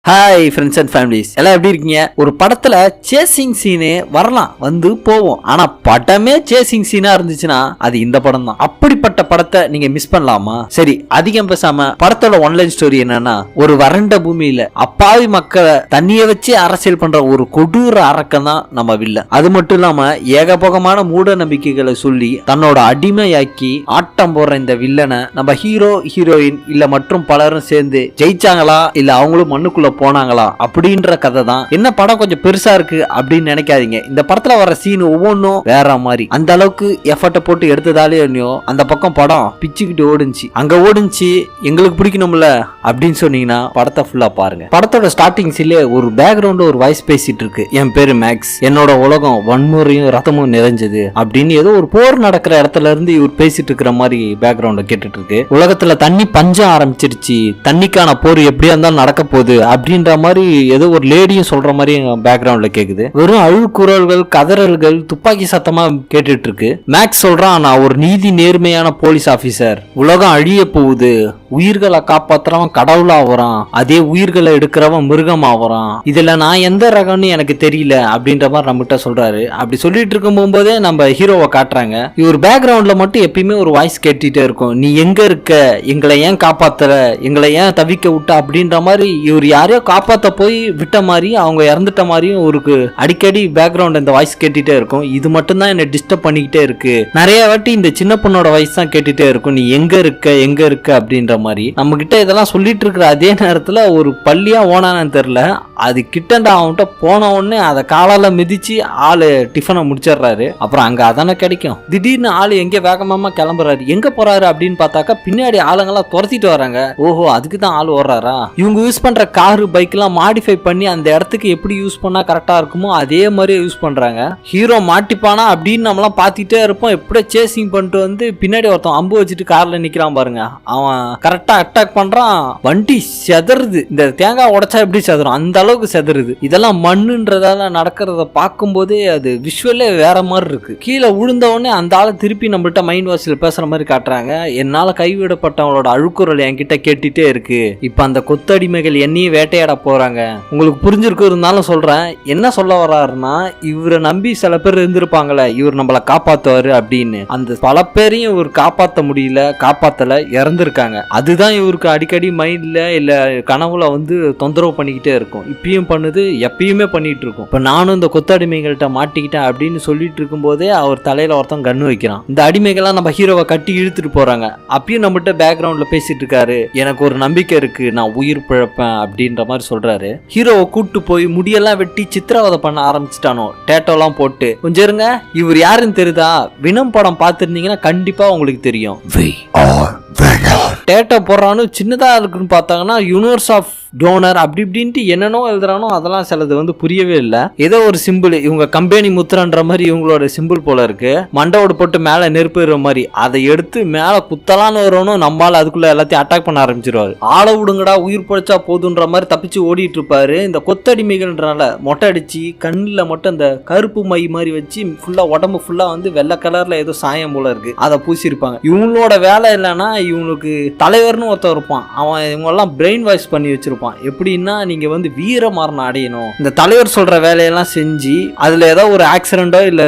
Hi friends and families, எல்லாம் எப்படி இருக்கீங்க? ஒரு படத்துல சேசிங் சீனு வரலாம், வந்து போவோம். ஆனா படமே சேசிங் சீனா இருந்துச்சுன்னா அது இந்த படம் தான். அப்படிப்பட்ட படத்தை நீங்க மிஸ் பண்ணலாமா? சரி, அதிகம் பேசாம படத்தோட ஒன்லைன் ஸ்டோரி என்னன்னா, ஒரு வறண்ட பூமியில அப்பாவி மக்களை தண்ணிய வச்சு அரசியல் பண்ற ஒரு கொடூர அரக்கம் தான் நம்ம வில்லன். அது மட்டும் இல்லாம ஏகபோகமான மூட நம்பிக்கைகளை சொல்லி தன்னோட அடிமையாக்கி ஆட்டம் போடுற இந்த வில்லனை நம்ம ஹீரோ ஹீரோயின் இல்ல மற்றும் பலரும் சேர்ந்து ஜெயிச்சாங்களா இல்ல அவங்களும் மண்ணுக்குள்ள போனாங்களா அப்படின்ற கதை தான். என்ன படம் கொஞ்சம் பெருசா இருக்கு அப்படின்னு நினைக்காதீங்க. இந்த படத்துல வர சீன் ஒவ்வொன்றும் வேற மாதிரி. அந்த அளவுக்கு எஃபர்ட்டை போட்டு எடுத்ததாலே அந்த பக்கம் படம் பிச்சுக்கிட்டு ஓடுச்சு. அங்க ஓடுச்சு எங்களுக்கு பிடிக்கணும்ல அப்படின்னு சொன்னீங்கன்னா படத்தை ஃபுல்லா பாருங்க. படத்தோட ஸ்டார்டிங் சீன்ல ஒரு பேக்ரவுண்ட் ஒரு வாய்ஸ் பேசிட்டு இருக்கு. என் பேரு மேக்ஸ், என்னோட உலகம் வன்முறையும் ரத்தமும் நிறைஞ்சது அப்படின்னு ஏதோ ஒரு போர் நடக்கிற இடத்துல இருந்து இவர் பேசிட்டு இருக்கிற மாதிரி பேக்ரவுண்ட கேட்டுட்டு இருக்கு. உலகத்துல தண்ணி பஞ்சம் ஆரம்பிச்சிருச்சு, தண்ணிக்கான போர் எப்படியா இருந்தாலும் நடக்க போகுது அப்படின்ற மாதிரி ஏதோ ஒரு லேடியும் சொல்ற மாதிரி பேக்ரவுண்ட்ல கேக்குது. வெறும் அழுக்குரல்கள், கதறல்கள், துப்பாக்கி சத்தமா கேட்டுட்டு இருக்கு. மேக்ஸ் சொல்றான், நான் ஒரு நீதி நேர்மையான போலீஸ் ஆபீசர், உலகம் அழிய போகுது, உயிர்களை காப்பாத்துறவன் கடவுளா வரான், அதே உயிர்களை எடுக்கிறவன் மிருகம் ஆவறான், இதுல நான் எந்த ரகம்னு எனக்கு தெரியல அப்படின்ற மாதிரி நம்மகிட்ட சொல்றாரு. அப்படி சொல்லிட்டு இருக்கும் போதே நம்ம ஹீரோவை காட்டுறாங்க. இவர் பேக்ரவுண்ட்ல மட்டும் எப்பயுமே ஒரு வாய்ஸ் கேட்டுட்டே இருக்கும். நீ எங்க இருக்க, எங்களை ஏன் காப்பாத்துற, எங்களை ஏன் தவிக்க விட்ட அப்படின்ற மாதிரி இவர் யாரையோ காப்பாத்த போய் விட்ட மாதிரி அவங்க இறந்துட்ட மாதிரியும் ஒரு அடிக்கடி பேக்ரவுண்ட் இந்த வாய்ஸ் கேட்டுட்டே இருக்கும். இது மட்டும் தான் என்ன டிஸ்டர்ப் பண்ணிக்கிட்டே இருக்கு. நிறைய வாட்டி இந்த சின்ன பொண்ணோட வாய்ஸ் தான் கேட்டுட்டே இருக்கும். நீ எங்க இருக்க எங்க இருக்க அப்படின்ற மாதிரி நம்ம கிட்ட இதெல்லாம் சொல்லிட்டு இருக்கிற அதே நேரத்துல ஒரு பள்ளியா ஓனானு தெரியல, அது கிட்டண்டா அவன்கிட்ட போன உடனே அதை காலால மிதிச்சு ஆளு டிஃபனை முடிச்சிடுறாரு. அப்புறம் அங்க அதானே கிடைக்கும். திடீர்னு ஆளு எங்க வேகமாமா கிளம்புறாரு, எங்க போறாரு அப்படின்னு பார்த்தாக்கா பின்னாடி ஆளுங்கெல்லாம் துரத்திட்டு வராங்க. ஓஹோ, அதுக்கு தான் ஆள் ஓடுறாரா? இவங்க யூஸ் பண்ற காரு பைக் எல்லாம் மாடிஃபை பண்ணி அந்த இடத்துக்கு எப்படி யூஸ் பண்ணா கரெக்டா இருக்குமோ அதே மாதிரி யூஸ் பண்றாங்க. ஹீரோ மாட்டிப்பானா அப்படின்னு நம்மளாம் பார்த்துட்டே இருப்போம். எப்படியே சேசிங் பண்ணிட்டு வந்து பின்னாடி ஒருத்தன் அம்பு வச்சுட்டு கார்ல நிக்கிறான் பாருங்க. அவன் கரெக்டா அட்டாக் பண்றான், வண்டி செதறுது. இந்த தேங்காய் உடைச்சா எப்படி செதறும் அந்த அளவுக்கு செதறுது. இதெல்லாம் மண்ணுன்றதால நடக்கிறத பார்க்கும் போதே அது விஷுவலே வேற மாதிரி இருக்கு. கீழே விழுந்த உடனே அந்த ஆளை திருப்பி நம்மள்ட்ட மைண்ட் வாய்ஸ்ல பேசுற மாதிரி காட்டுறாங்க. என்னால கைவிடப்பட்டவங்களோட அழுக்குறல் என்கிட்ட கேட்டுட்டே இருக்கு. இப்ப அந்த கொத்தடிமைகள் என்னையும் வேட்டையாட போறாங்க. உங்களுக்கு புரிஞ்சிருக்கு, இருந்தாலும் சொல்றேன். என்ன சொல்ல வர்றாருன்னா, இவரை நம்பி சில பேர் இருந்திருப்பாங்களே, இவர் நம்மளை காப்பாத்துவாரு அப்படின்னு. அந்த பல பேரையும் இவர் காப்பாற்ற முடியல, காப்பாத்தல, இறந்துருக்காங்க. அதுதான் இவருக்கு அடிக்கடி மைண்ட்ல இல்ல கனவுல வந்து தொந்தரவு பண்ணிக்கிட்டே இருக்கும். இப்பயும் பண்ணுது, எப்பயுமே பண்ணிட்டு இருக்கும். இப்ப நானும் இந்த கொத்த அடிமைகள்கிட்ட மாட்டிக்கிட்டேன் அப்படின்னு சொல்லிட்டு இருக்கும் போதே அவர் தலையில ஒருத்தன் கண்ணு வைக்கிறான். இந்த அடிமைகள்லாம் நம்ம ஹீரோவை கட்டி இழுத்துட்டு போறாங்க. அப்பயும் நம்மகிட்ட பேக்ரவுண்ட்ல பேசிட்டு இருக்காரு, எனக்கு ஒரு நம்பிக்கை இருக்கு, நான் உயிர் பிழைப்பேன் அப்படின்ற மாதிரி சொல்றாரு. ஹீரோவை கூட்டு போய் முடியெல்லாம் வெட்டி சித்திரவதை பண்ண ஆரம்பிச்சுட்டானோ, டேட்டோலாம் போட்டு. கொஞ்சம் இருங்க, இவர் யாருன்னு தெரியுதா? வினம் படம் பார்த்துருந்தீங்கன்னா கண்டிப்பா உங்களுக்கு தெரியும். டேட்டோ போடுறானு சின்னதா இருக்குன்னு பார்த்தாங்கன்னா யூனிவர்ஸ் ஆஃப் டோனர் அப்படி இப்படின்ட்டு என்னென்னோ எழுதுறானோ அதெல்லாம் சிலது வந்து புரியவே இல்லை. ஏதோ ஒரு சிம்பிள், இவங்க கம்பெனி முத்திரன்ற மாதிரி இவங்களோட சிம்பிள் போல இருக்கு. மண்டவோடு போட்டு மேல நெருப்புற மாதிரி அதை எடுத்து மேல குத்தலான்னு வரணும். நம்மளால அதுக்குள்ள எல்லாத்தையும் அட்டாக் பண்ண ஆரம்பிச்சிருவாரு. ஆளை விடுங்கடா, உயிர் பழிச்சா போதுன்ற மாதிரி தப்பிச்சு ஓடிட்டு இருப்பாரு. இந்த கொத்தடிமைகள்ன்றனால மொட்டை அடிச்சு கண்ணில் மட்டும் அந்த கருப்பு மை மாதிரி வச்சு ஃபுல்லா உடம்பு ஃபுல்லா வந்து வெள்ளை கலர்ல ஏதோ சாயம் போல இருக்கு, அதை பூசிருப்பாங்க. இவங்களோட வேலை இல்லைன்னா இவங்களுக்கு தலைவர்னு ஒருத்தர் இருப்பான், அவன் இவங்க எல்லாம் பிரெயின் வாஷ் பண்ணி வச்சிருப்பான். எப்படின்னா, நீங்க வந்து வீர மரணம் அடையணும், இந்த தலைவர் சொல்ற வேலையெல்லாம் செஞ்சு அதுல ஏதோ ஒரு ஆக்சிடென்டோ இல்ல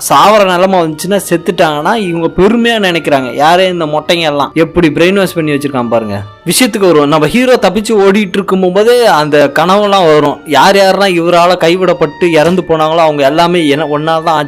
சாவர நிலைமை வந்துச்சுன்னா செத்துட்டாங்கன்னா இவங்க பெருமையா நினைக்கிறாங்க. யாரே இந்த மொட்டைங்க எல்லாம் எப்படி பிரெயின் வாஷ் பண்ணி வச்சிருக்கான் பாருங்க. விஷயத்துக்கு வருவோம். நம்ம ஹீரோ தப்பிச்சு ஓடிட்டு இருக்கும் போதே அந்த கனவுலாம் வரும். யார் யாரெல்லாம் இவரால கைவிடப்பட்டு இறந்து போனாங்களோ அவங்க எல்லாமே ஒன்னால தான்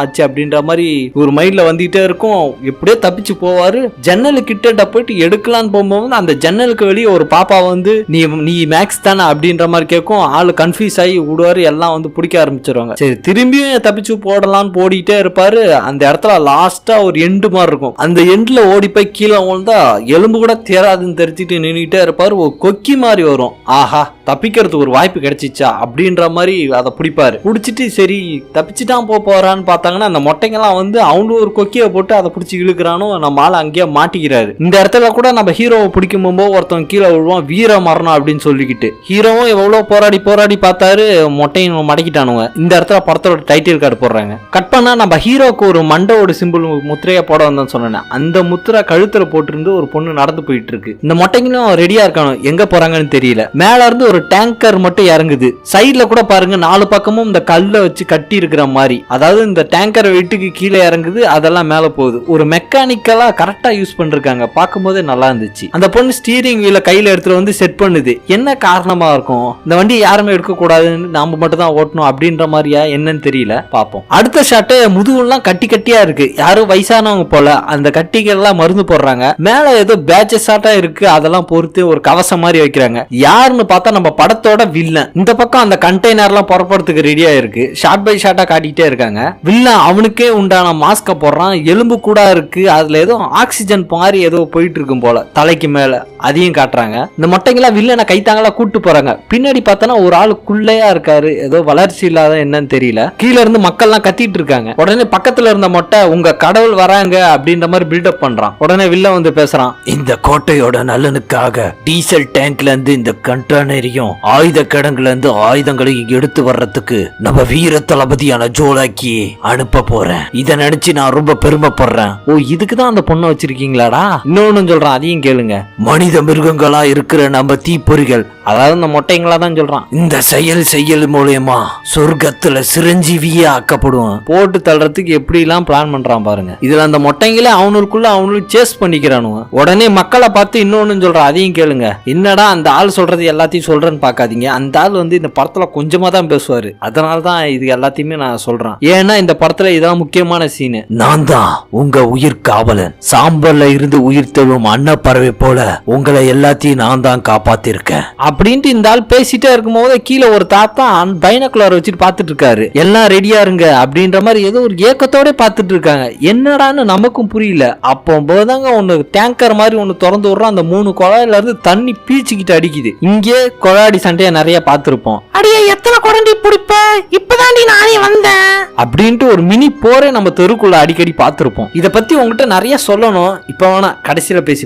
ஆச்சு அப்படின்ற மாதிரி ஒரு மைண்ட்ல வந்துகிட்டே இருக்கும். எப்படியோ தப்பிச்சு போவாரு. ஜன்னலு கிட்ட போயிட்டு எடுக்கலான்னு போகும்போது அந்த ஜன்னலுக்கு வெளியே ஒரு பாப்பா வந்து நீ மேக்ஸ் தானே அப்படின்ற மாதிரி கேட்கும். ஆளு கன்ஃபியூஸ் ஆகி விடுவாரு, எல்லாம் வந்து பிடிக்க ஆரம்பிச்சிருவாங்க. சரி, திரும்பியும் தப்பிச்சு போடலான்னு போடிட்டே இருப்பாரு. அந்த இடத்துல லாஸ்டா ஒரு எண்டு மாதிரி இருக்கும். அந்த எண்ட்ல ஓடி போய் கீழே விழுந்தா எலும்பு கூட தேராதுன்னு தெரிஞ்சுட்டு நின்றுட்டே இருப்பாரு. ஒரு கொக்கி மாதிரி வரும். ஆஹா, தப்பிக்கிறதுக்கு ஒரு வாய்ப்பு கிடைச்சிச்சா அப்படின்ற மாதிரி அதை பிடிப்பாரு. பிடிச்சிட்டு சரி தப்பிச்சுட்டான் போறான்னு பார்த்தாங்கன்னா அந்த மொட்டைங்கெல்லாம் வந்து அவனும் ஒரு கொக்கியை போட்டு அதை பிடிச்சி இழுக்கிறானோ, நம்ம ஆள் அங்கேயே மாட்டிக்கிறாரு. இந்த இடத்துல கூட நம்ம ஹீரோவை பிடிக்கும் போது ஒருத்தன் கீழே விழுவான், வீர மரணம் அப்படின்னு சொல்லிக்கிட்டு. ஹீரோவும் எவ்வளவு போராடி பார்த்தாரு, மொட்டையும் மடக்கிட்டானுங்க. இந்த இடத்துல படத்தோட டைட்டில் கார்டு போடுறாங்க. கட் பண்ணா நம்ம ஹீரோக்கு ஒரு மண்டோட சிம்பிள் முத்திரையா போட வந்தோம்னு சொன்னேன். அந்த முத்திரை கழுத்துல போட்டிருந்து ஒரு பொண்ணு நடந்து போயிட்டு இருக்கு. இந்த மொட்டைங்களும் ரெடியா இருக்கானு, எங்க போறாங்கன்னு தெரியல. மேல இருந்து ஒரு ஒரு டேங்கர் மட்டும் இறங்குது. சைட்ல கூட பாருங்க 4 பக்கமும் இந்த கல்லை வச்சு கட்டி இருக்கிற மாதிரி, அதாவது இந்த டேங்கர் வெயிட்டுக்கு கீழே இறங்குது, அதெல்லாம் மேல போகுது. ஒரு மெக்கானிக்கலா கரெக்டா யூஸ் பண்ணிருக்காங்க, பார்க்கும்போதே நல்லா இருந்துச்சு. அந்த பொண்ணு ஸ்டீரிங் வீல கையில எடுத்துட்டு வந்து செட் பண்ணுது. என்ன காரணமா இருக்கும்? இந்த வண்டி யாருமே எடுக்க கூடாதுன்னு நாம மட்டும் தான் ஓட்டணும் அப்படின்ற மாதிரியா என்னன்னு தெரியல, பாப்போம். அடுத்த ஷாட்டு முதுகுலாம் கட்டி கட்டியா இருக்கு, யாரும் வயசானவங்க போல. அந்த கட்டிகள் எல்லாம் மருந்து போடுறாங்க. மேல ஏதோ பேட்சஸ் ஆட்டா இருக்கு, அதெல்லாம் பொறுத்து ஒரு கவசம் மாதிரி வைக்கிறாங்க. யாருன்னு பார்த்தா நம்ம படத்தோட வில்லன். இந்த பக்கம் அந்த கண்டெய்னர் எல்லாம் புறப்படுறதுக்கு ரெடியா இருக்கு. ஷார்ட் பை ஷார்ட்டா காட்டிட்டே இருக்காங்க. வில்லன் அவனுக்கே உண்டான மாஸ்க போடுறான், எலும்பு கூட இருக்கு, அதுல ஏதோ ஆக்சிஜன் மாதிரி ஏதோ போயிட்டு இருக்கும் போல தலைக்கு மேல, அதையும் காட்டுறாங்க. இந்த மொட்டைங்களா வில்லனை கைத்தாங்களா கூட்டு போறாங்க. பின்னாடி பார்த்தோன்னா ஒரு ஆளு குள்ளையா இருக்காரு, ஏதோ வளர்ச்சி இல்லாத என்னன்னு தெரியல. கீழ இருந்து மக்கள் எல்லாம் கத்திட்டு இருக்காங்க. உடனே பக்கத்துல இருந்த மொட்டை உங்க கடவுள் வராங்க அப்படின்ற மாதிரி பில்டப் பண்றான். உடனே வில்லன் வந்து பேசுறான், இந்த கோட்டையோட நலனுக்காக டீசல் டேங்க்ல இருந்து இந்த கண்டெய்னரையும் ஆயுத கிடங்குல இருந்து ஆயுதங்களையும் எடுத்து வர்றதுக்கு நம்ம வீர தளபதியான ஜோலாக்கி அனுப்ப போறேன். இத நினைச்சு நான் ரொம்ப பெருமைப்படுறேன். ஓ, இதுக்குதான் அந்த பொண்ணை வச்சிருக்கீங்களாடா? இன்னொன்னு சொல்றான், அதையும் கேளுங்க. மனித மிருகங்களா இருக்கிற நம்ம தீப்பொறிகள், அதாவது இந்த மொட்டைங்களா தான் சொல்றான், இந்த செயல் மூலமா சொர்க்கத்துல சிரஞ்சீவியே ஆக்கப்படுவோம். போட்டு தள்ளுறதுக்கு எப்படி எல்லாம் பிளான் பண்றான் பாருங்க. இதுல அந்த மொட்டைங்களே அவனுக்குள்ள அவனுக்கு சேஸ் பண்ணிக்கிறானுங்க. உடனே மக்களை பார்த்து இன்னொன்னு சொல்றான், அதையும் கேளுங்க. என்னடா அந்த ஆள் சொல்றது எல்லாத்தையும் சொல்றேன்னு பாக்காதீங்க, அந்த ஆள் வந்து இந்த படத்துல கொஞ்சமா தான் பேசுவாரு, அதனாலதான் இது எல்லாத்தையுமே நான் சொல்றேன். ஏன்னா இந்த படத்துல இதான் முக்கியமான சீனு. நான் தான் உங்க உயிர் காவலன், சாம்பல்ல இருந்து உயிர் தெழும் அன்னப்பறவை போல உங்களை எல்லாத்தையும் நான் தான் காப்பாத்திருக்கேன் அப்படின்ட்டு இந்த ஆள் பேசிட்டே இருக்கும் போது கீழே ஒரு தாத்தா பைனக்குலர் வச்சுட்டு பாத்துட்டு இருக்காரு. எல்லாம் ரெடியா இருங்க அப்படின்ற மாதிரி ஏதோ ஒரு ஏக்கத்தோட பாத்துட்டு இருக்காங்க. என்னடான்னு நமக்கும் புரியல. அப்போ போதாங்க ஒன்னு டேங்கர் மாதிரி ஒன்னு திறந்து விடுறோம். அந்த 3 குழாயில இருந்து தண்ணி பீச்சிக்கிட்டு அடிக்குது. இங்கே கொழாடி சண்டையா நிறைய பார்த்திருப்போம். அடியே எத்தனை குழந்தை பிடிப்ப, இப்பதாண்டி நானே வந்தேன் அப்படின்ட்டு ஒரு மினி போரே நம்ம தெருக்குள்ள அடிக்கடி பார்த்திருப்போம். இத பத்தி உங்ககிட்ட நிறைய சொல்லணும், இப்ப வேணா கடைசியில பேசிப்போம்.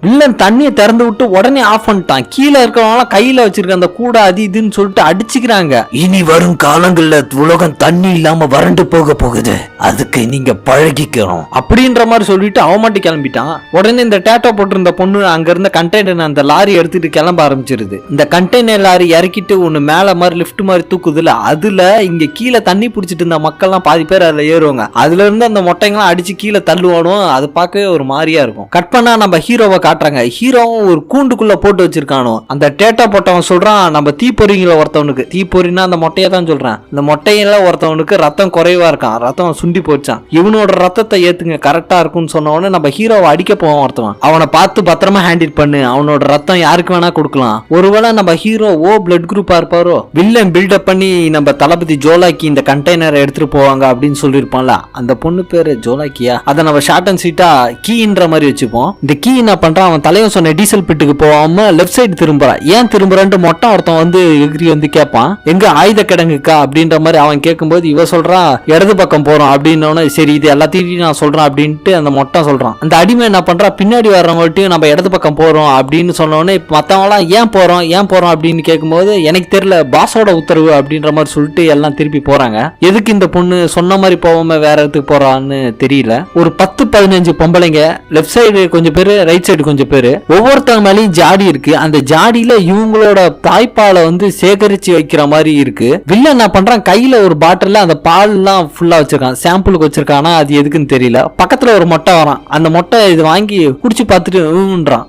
வில்லன் தண்ணியை திறந்து விட்டு உடனே ஆஃப் பண்ணிட்டான். கீழே இருக்கிறவங்க கையில வச்சிருக்க அந்த கூட அது இதுன்னு சொல்லிட்டு அடிச்சுக்கிறாங்க. இனி வரும் காலங்கள்ல உலகம் தண்ணி இல்லாம வறண்டு போக போகுது, அதுக்கு நீங்க பழகிக்கணும் அப்படின்ற மாதிரி சொல்லிட்டு அவன் மட்டும் கிளம்பிட்டான். உடனே இந்த டேட்டோ போட்டிருந்த பொண்ணு அங்க இருந்த கண்டெய்னர் அந்த லாரி எடுத்துட்டு கிளம்ப ஆரம்பிச்சிருது. இந்த கண்டெய்னர் லாரி இறக்கிட்டு ஒண்ணு மேல மாதிரி லிப்ட் மாதிரி தூக்குதுல, அதுல இங்க கீழே தண்ணி பிடிச்சிட்டு இருந்த மக்கள்லாம் பாதி பேர் அதுல ஏறுவாங்க. அதுல இருந்து அந்த மொட்டைங்களாம் அடிச்சு கீழே தள்ளுவானும். அது பார்க்கவே ஒரு மாதிரியா இருக்கும். கட் பண்ணா நம்ம ஹீரோவை காட்டுறாங்க. ஹீரோவும் ஒரு கூண்டுக்குள்ள போட்டு வச்சிருக்கானோ. அந்த டேட்டா போட்டவன் சொல்றான், நம்ம தீப்பொறிங்கள ஒருத்தவனுக்கு, தீப்பொறினா அந்த மொட்டையை தான் சொல்றான், இந்த மொட்டையில ஒருத்தவனுக்கு ரத்தம் குறைவா இருக்கான், ரத்தம் சுண்டி போச்சான், இவனோட ரத்தத்தை ஏத்துங்க கரெக்டா இருக்கும்னு சொன்ன உடனே நம்ம ஹீரோவை அடிக்க போவான் ஒருத்தவன். அவனை பார்த்து பத்திரமா ஹேண்டில் பண்ணு, அவனோட ரத்தம் யாருக்கு வேணா கொடுக்கலாம். ஒருவேளை நம்ம ஹீரோ ஓ பிளட் குரூப்பா இருப்பாரோ. வில்லன் பில்டப் பண்ணி நம்ம தளபதி ஜோலாக்கி இந்த கண்டெய்னரை எடுத்துட்டு போவாங்க அப்படின்னு சொல்லியிருப்பான்ல, அந்த பொண்ணு பேரு ஜோலாக்கியா, அதை நம்ம ஷார்ட் அண்ட் ஸ்வீட்டா கீன்ற மாதிரி வச்சுப்போம். இந்த கீ என்ன பண்றான், அவன் தலைவன் சொன்ன டீசல் பிட்டுக்கு போகாம லெஃப்ட் சைடு திரும்புறான். ஏன் திரும்புறான்ட்டு மொட்டை ஒருத்தன் வந்து எகிரி வந்து கேட்பான், எங்க ஆயுத கிடங்குக்கா அப்படின்ற மாதிரி. அவன் கேட்கும்போது இவ சொல்றான் இடது பக்கம் போறோம் அப்படின்னு. சரி இது எல்லாத்தையும் நான் சொல்றேன் அப்படின்ட்டு அந்த மொட்டை சொல்றான். அந்த அடிமை என்ன பண்றா, பின்னாடி வர்றவங்கள்ட்டையும் நம்ம இடது பக்கம் போறோம் அப்படின்னு சொன்னோடனே மத்தவங்களாம் ஏன் போறோம் அப்படின்னு கேட்கும்போது எனக்கு தெரியல, பாஸோட உத்தரவு அப்படின்ற மாதிரி சொல்லிட்டு எல்லாம் திருப்பி போறாங்க. எதுக்கு இந்த பொண்ணு சொன்ன மாதிரி போகாம வேற இடத்துக்கு போறான்னு தெரியல. ஒரு 10-15 பொம்பளைங்க, லெஃப்ட் சைடு கொஞ்சம் பேரு, ரைட் சைடு கொஞ்சம் பேரு, ஒவ்வொருத்தவங்க மேலேயும் ஜாடி இருக்கு. அந்த ஜாடியில இவங்களோட தாய்ப்பாலை வந்து சேகரிச்சு வைக்கிற மாதிரி இருக்கு. வில்லன் என்ன பண்றான், கையில ஒரு பாட்டில் அந்த பால் எல்லாம் ஃபுல்லா வச்சிருக்கான், சாம்பிளுக்கு வச்சிருக்கானா அது எதுக்குன்னு தெரியல. பக்கத்துல ஒரு மொட்டை வரான். அந்த மொட்டை இது வாங்கி குடிச்சு பார்த்துட்டு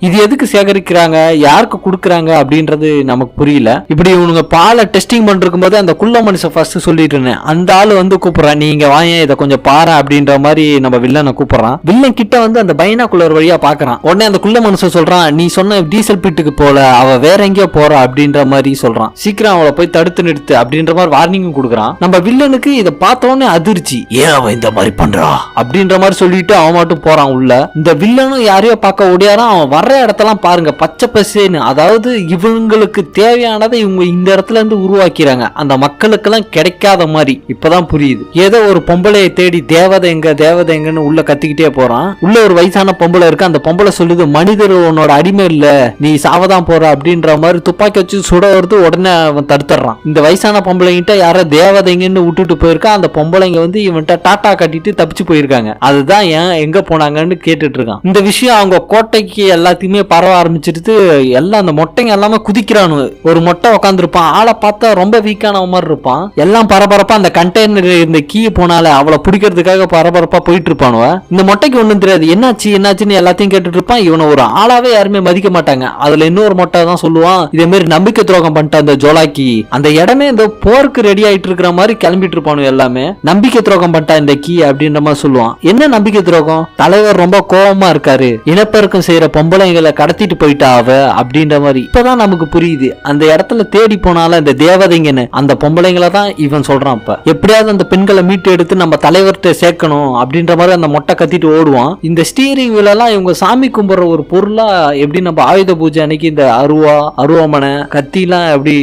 இது எதுக்கு சேகரிக்கிறாங்க, யாருக்கு கொடுக்குறாங்க அப்படின்றது நமக்கு புரியல. இப்படி இவனுங்க பாலை டெஸ்டிங் பண்ணிருக்கும் போது அந்த குள்ள மனுஷன் ஃபர்ஸ்ட் சொல்லிட்டு இருந்தேன், அந்த ஆளு வந்து கூப்பிடுறான், நீங்க வாங்க இதை கொஞ்சம் பாரு அப்படின்ற மாதிரி நம்ம வில்லனை கூப்பிடுறான். வில்லன் கிட்ட வந்து அந்த பைனாகுலர் வழியா பாக்குறான். உடனே அந்த குள்ள மனுஷன் சொல்றான், நீ சொன்ன டீசல் பிட்டுக்கு போல, அவ வேற எங்கேயோ போறா அப்படின்ற மாதிரி சொல்றான். சீக்கிரம் அவளை போய் தடுத்து நிறுத்து அப்படின்ற மாதிரி வார்னிங்கும் கொடுக்குறான். நம்ம வில்லனுக்கு இதை பார்த்தோன்னே அதிர்ச்சி, ஏன் அவன் இந்த மாதிரி பண்றா அப்படின்ற மாதிரி சொல்லிட்டு அவன் மட்டும் போறான் உள்ள. இந்த வில்லனும் யாரையோ பார்க்க ஓடியாரான். அவன் வர்ற இடத்தெல்லாம் பாருங்க பச்சை பசேன்னு, அதாவது இவங்களுக்கு தேவையானதை இவங்க இந்த இடத்துல இருந்து உருவாக்கிறாங்க, அந்த மக்களுக்கு எல்லாம் கிடைக்காத மாதிரி. இப்பதான் புரியுது. ஏதோ ஒரு பொம்பளையை தேடி தேவதை எங்கன்னு உள்ள கத்திக்கிட்டே போறான். உள்ள ஒரு வயசான பொம்பளை இருக்கு. அந்த பொம்பளை சொல்லுது, மனிதர் உன்னோட அடிமை இல்ல, நீ சாவதான் போற அப்படின்ற மாதிரி துப்பாக்கி வச்சு சுட வருது. உடனே அவன் தடுத்துறான். இந்த வயசான பொம்பளைங்கிட்ட யாரோ தேவதைங்கன்னு விட்டுட்டு போயிருக்கா. அந்த பொம்பளைங்க வந்து இவன்ட்ட டாட்டா கட்டிட்டு தப்பிச்சு போயிருக்காங்க. அதுதான் ஏன் எங்க போனாங்கன்னு கேட்டுட்டு இருக்கான். இந்த விஷயம் அவங்க கோட்டைக்கு எல்லாத்தையுமே பரவ ஆரம்பிச்சிட்டு எல்லாம் அந்த மொட்டைங்க எல்லாமே குதிக்கிறாங்க. இருக்கானு, ஒரு மொட்டை உட்காந்துருப்பான், ஆளை பார்த்தா ரொம்ப வீக்கான மாதிரி இருப்பான். எல்லாம் பரபரப்பா அந்த கண்டெய்னர் இந்த கீ போனால அவளை பிடிக்கிறதுக்காக பரபரப்பா போயிட்டு இருப்பானுவ. இந்த மொட்டைக்கு ஒண்ணும் தெரியாது, என்னாச்சுன்னு எல்லாத்தையும் கேட்டுட்டு இருப்பான். இவனை ஒரு ஆளாவே யாருமே மதிக்க மாட்டாங்க. அதுல இன்னொரு மொட்டை தான் சொல்லுவான், இதே மாதிரி நம்பிக்கை துரோகம் பண்ணிட்ட அந்த ஜோலாக்கி, அந்த இடமே இந்த போருக்கு ரெடி ஆயிட்டு இருக்கிற மாதிரி கிளம்பிட்டு இருப்பானு. எல்லாமே நம்பிக்கை துரோகம் பண்ணிட்டா இந்த கீ அப்படின்ற மாதிரி சொல்லுவான். என்ன நம்பிக்கை துரோகம்? தலைவர் ரொம்ப கோபமா இருக்காரு, இனப்பெருக்கம் செய்யற பொம்பளைங்களை கடத்திட்டு போயிட்டா அவ அப்படின்ற மாதிரி. இப்பதான் நமக்கு புரியுது, அந்த இடத்துல தேடி போனால இந்த தேவதைங்கன்னு அந்த பொம்பளைங்களை தான் இவன் சொல்றான். இப்ப எப்படியாவது அந்த பெண்களை மீட்டு எடுத்து நம்ம தலைவர்கிட்ட சேர்க்கணும் அப்படின்ற மாதிரி அந்த மொட்டை கத்திட்டு ஓடுவான். இந்த ஸ்டீரிங் வீல் எல்லாம் இவங்க சாமி கும்பிடுற ஒரு பொருளா, எப்படி நம்ம ஆயுத பூஜை அன்னைக்கு இந்த அருவாமனை கத்தி எல்லாம் எப்படி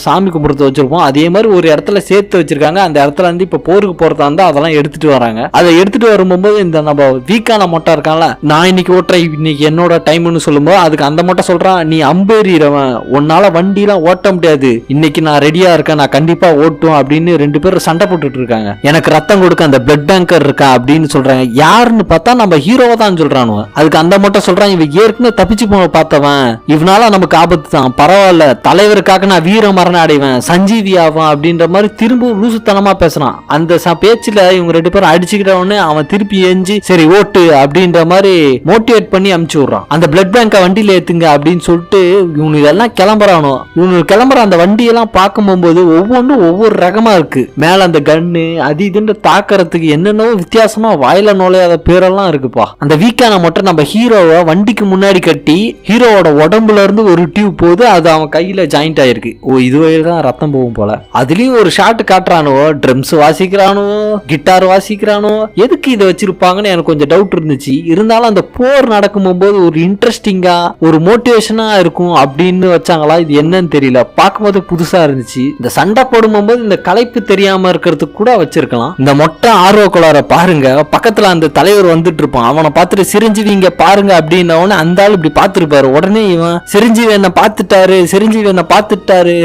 சாமி கும்பிடுறது வச்சிருப்போம், அதே மாதிரி ஒரு இடத்துல சேர்த்து வச்சிருக்காங்க. அந்த இடத்துல இருந்து இப்ப போருக்கு போறதா இருந்தா அதெல்லாம் எடுத்துட்டு வராங்க. அதை எடுத்துட்டு வரும்போது இந்த நம்ம வீக்கான மொட்டை இருக்கான்ல, நான் இன்னைக்கு ஓட்டுறேன், இன்னைக்கு என்னோட டைம்னு சொல்லும்போது அதுக்கு அந்த மொட்டை சொல்றான், நீ அம்பேறிறவன், உன்னால வண்டி எல்லாம் ஓட்ட முடியாது, இன்னைக்கு நான் ரெடியா இருக்கேன், நான் கண்டிப்பா ஓட்டும் அப்படின்னு ரெண்டு பேரும் சண்டை போட்டுட்டு இருக்காங்க. எனக்கு ரத்தம் கொடுக்க அந்த பிளட் பேங்கர் இருக்கா அப்படின்னு சொல்றாங்க. யாருன்னு பார்த்தா நம்ம ஹீரோவை தான் சொல்றானுவ. அதுக்கு அந்த மட்டும் சொல்றான், இவன் ஏற்கனவே தப்பிச்சு போன பார்த்தவன், இவனால நமக்கு ஆபத்து தான், பரவாயில்ல, தலைவருக்காக நான் வீர மரணம் அடைவேன், சஞ்சீவி ஆவான் அப்படின்ற மாதிரி திரும்ப லூசுத்தனமா பேசுறான். அந்த பேச்சுல இவங்க ரெண்டு பேரும் அடிச்சுக்கிட்ட உடனே அவன் திருப்பி எஞ்சி சரி ஓட்டு அப்படின்ற மாதிரி மோட்டிவேட் பண்ணி அமுச்சு விடுறான். அந்த பிளட் பேங்கை வண்டியில ஏத்துங்க அப்படின்னு சொல்லிட்டு இவனு இதெல்லாம் கிளம்புறானோ. இவனு கிளம்புற அந்த வண்டியெல்லாம் பார்க்கும் போது ஒவ்வொன்றும் ஒவ்வொரு ரகமா இருக்கு. மேல அந்த கன்னு அது இதுன்னு தாக்கறதுக்கு என்னென்னவோ வித்தியாசமா வாயில நுழையாத பேரெல்லாம் இருக்குப்பா. அந்த வீக்கான மட்டும் நம்ம ஹீரோவை வண்டிக்கு முன்னாடி கட்டி ஹீரோவோட உடம்புல இருந்து ஒரு டியூப் போகுது, அது அவன் கையில ஜாயிண்ட் ஆயிருக்கு. ஓ, இதுவரைதான் ரத்தம் போகும் போல. அதுலயும் ஒரு ஷாட் காட்டுறானோ, ட்ரம்ஸ் வாசிக்கிறானோ, கிட்டார் வாசிக்கிறானோ, எதுக்கு இதை வச்சிருப்பாங்கன்னு எனக்கு கொஞ்சம் டவுட் இருந்துச்சு. இருந்தாலும் அந்த போர் நடக்கும் போது ஒரு இன்ட்ரெஸ்டிங்கா ஒரு மோட்டிவேஷனா இருக்கும் அப்படின்னு வச்சாங்களா, இது என்னன்னு தெரியல, பார்க்கும்போது புதுசா இருந்துச்சு. இந்த சண்டை போடும் போது இந்த களைப்பு தெரியாம இருக்கிறதுக்கு கூட வச்சிருக்கலாம். இந்த மொட்டை ஆர்வ கோளார பாருங்க, பக்கத்துல அந்த தலைவர் வந்துட்டு இருப்பான், அவனை பார்த்துட்டு சிரஞ்சீவி இங்க பாருங்க அப்படின்னவன அந்த ஆள் இப்படி பார்த்துருப்பாரு. உடனே இவன் சிரஞ்சீவி என்ன பார்த்துட்டாரு, சிரஞ்சீவி என்ன பார்த்துட்டாரு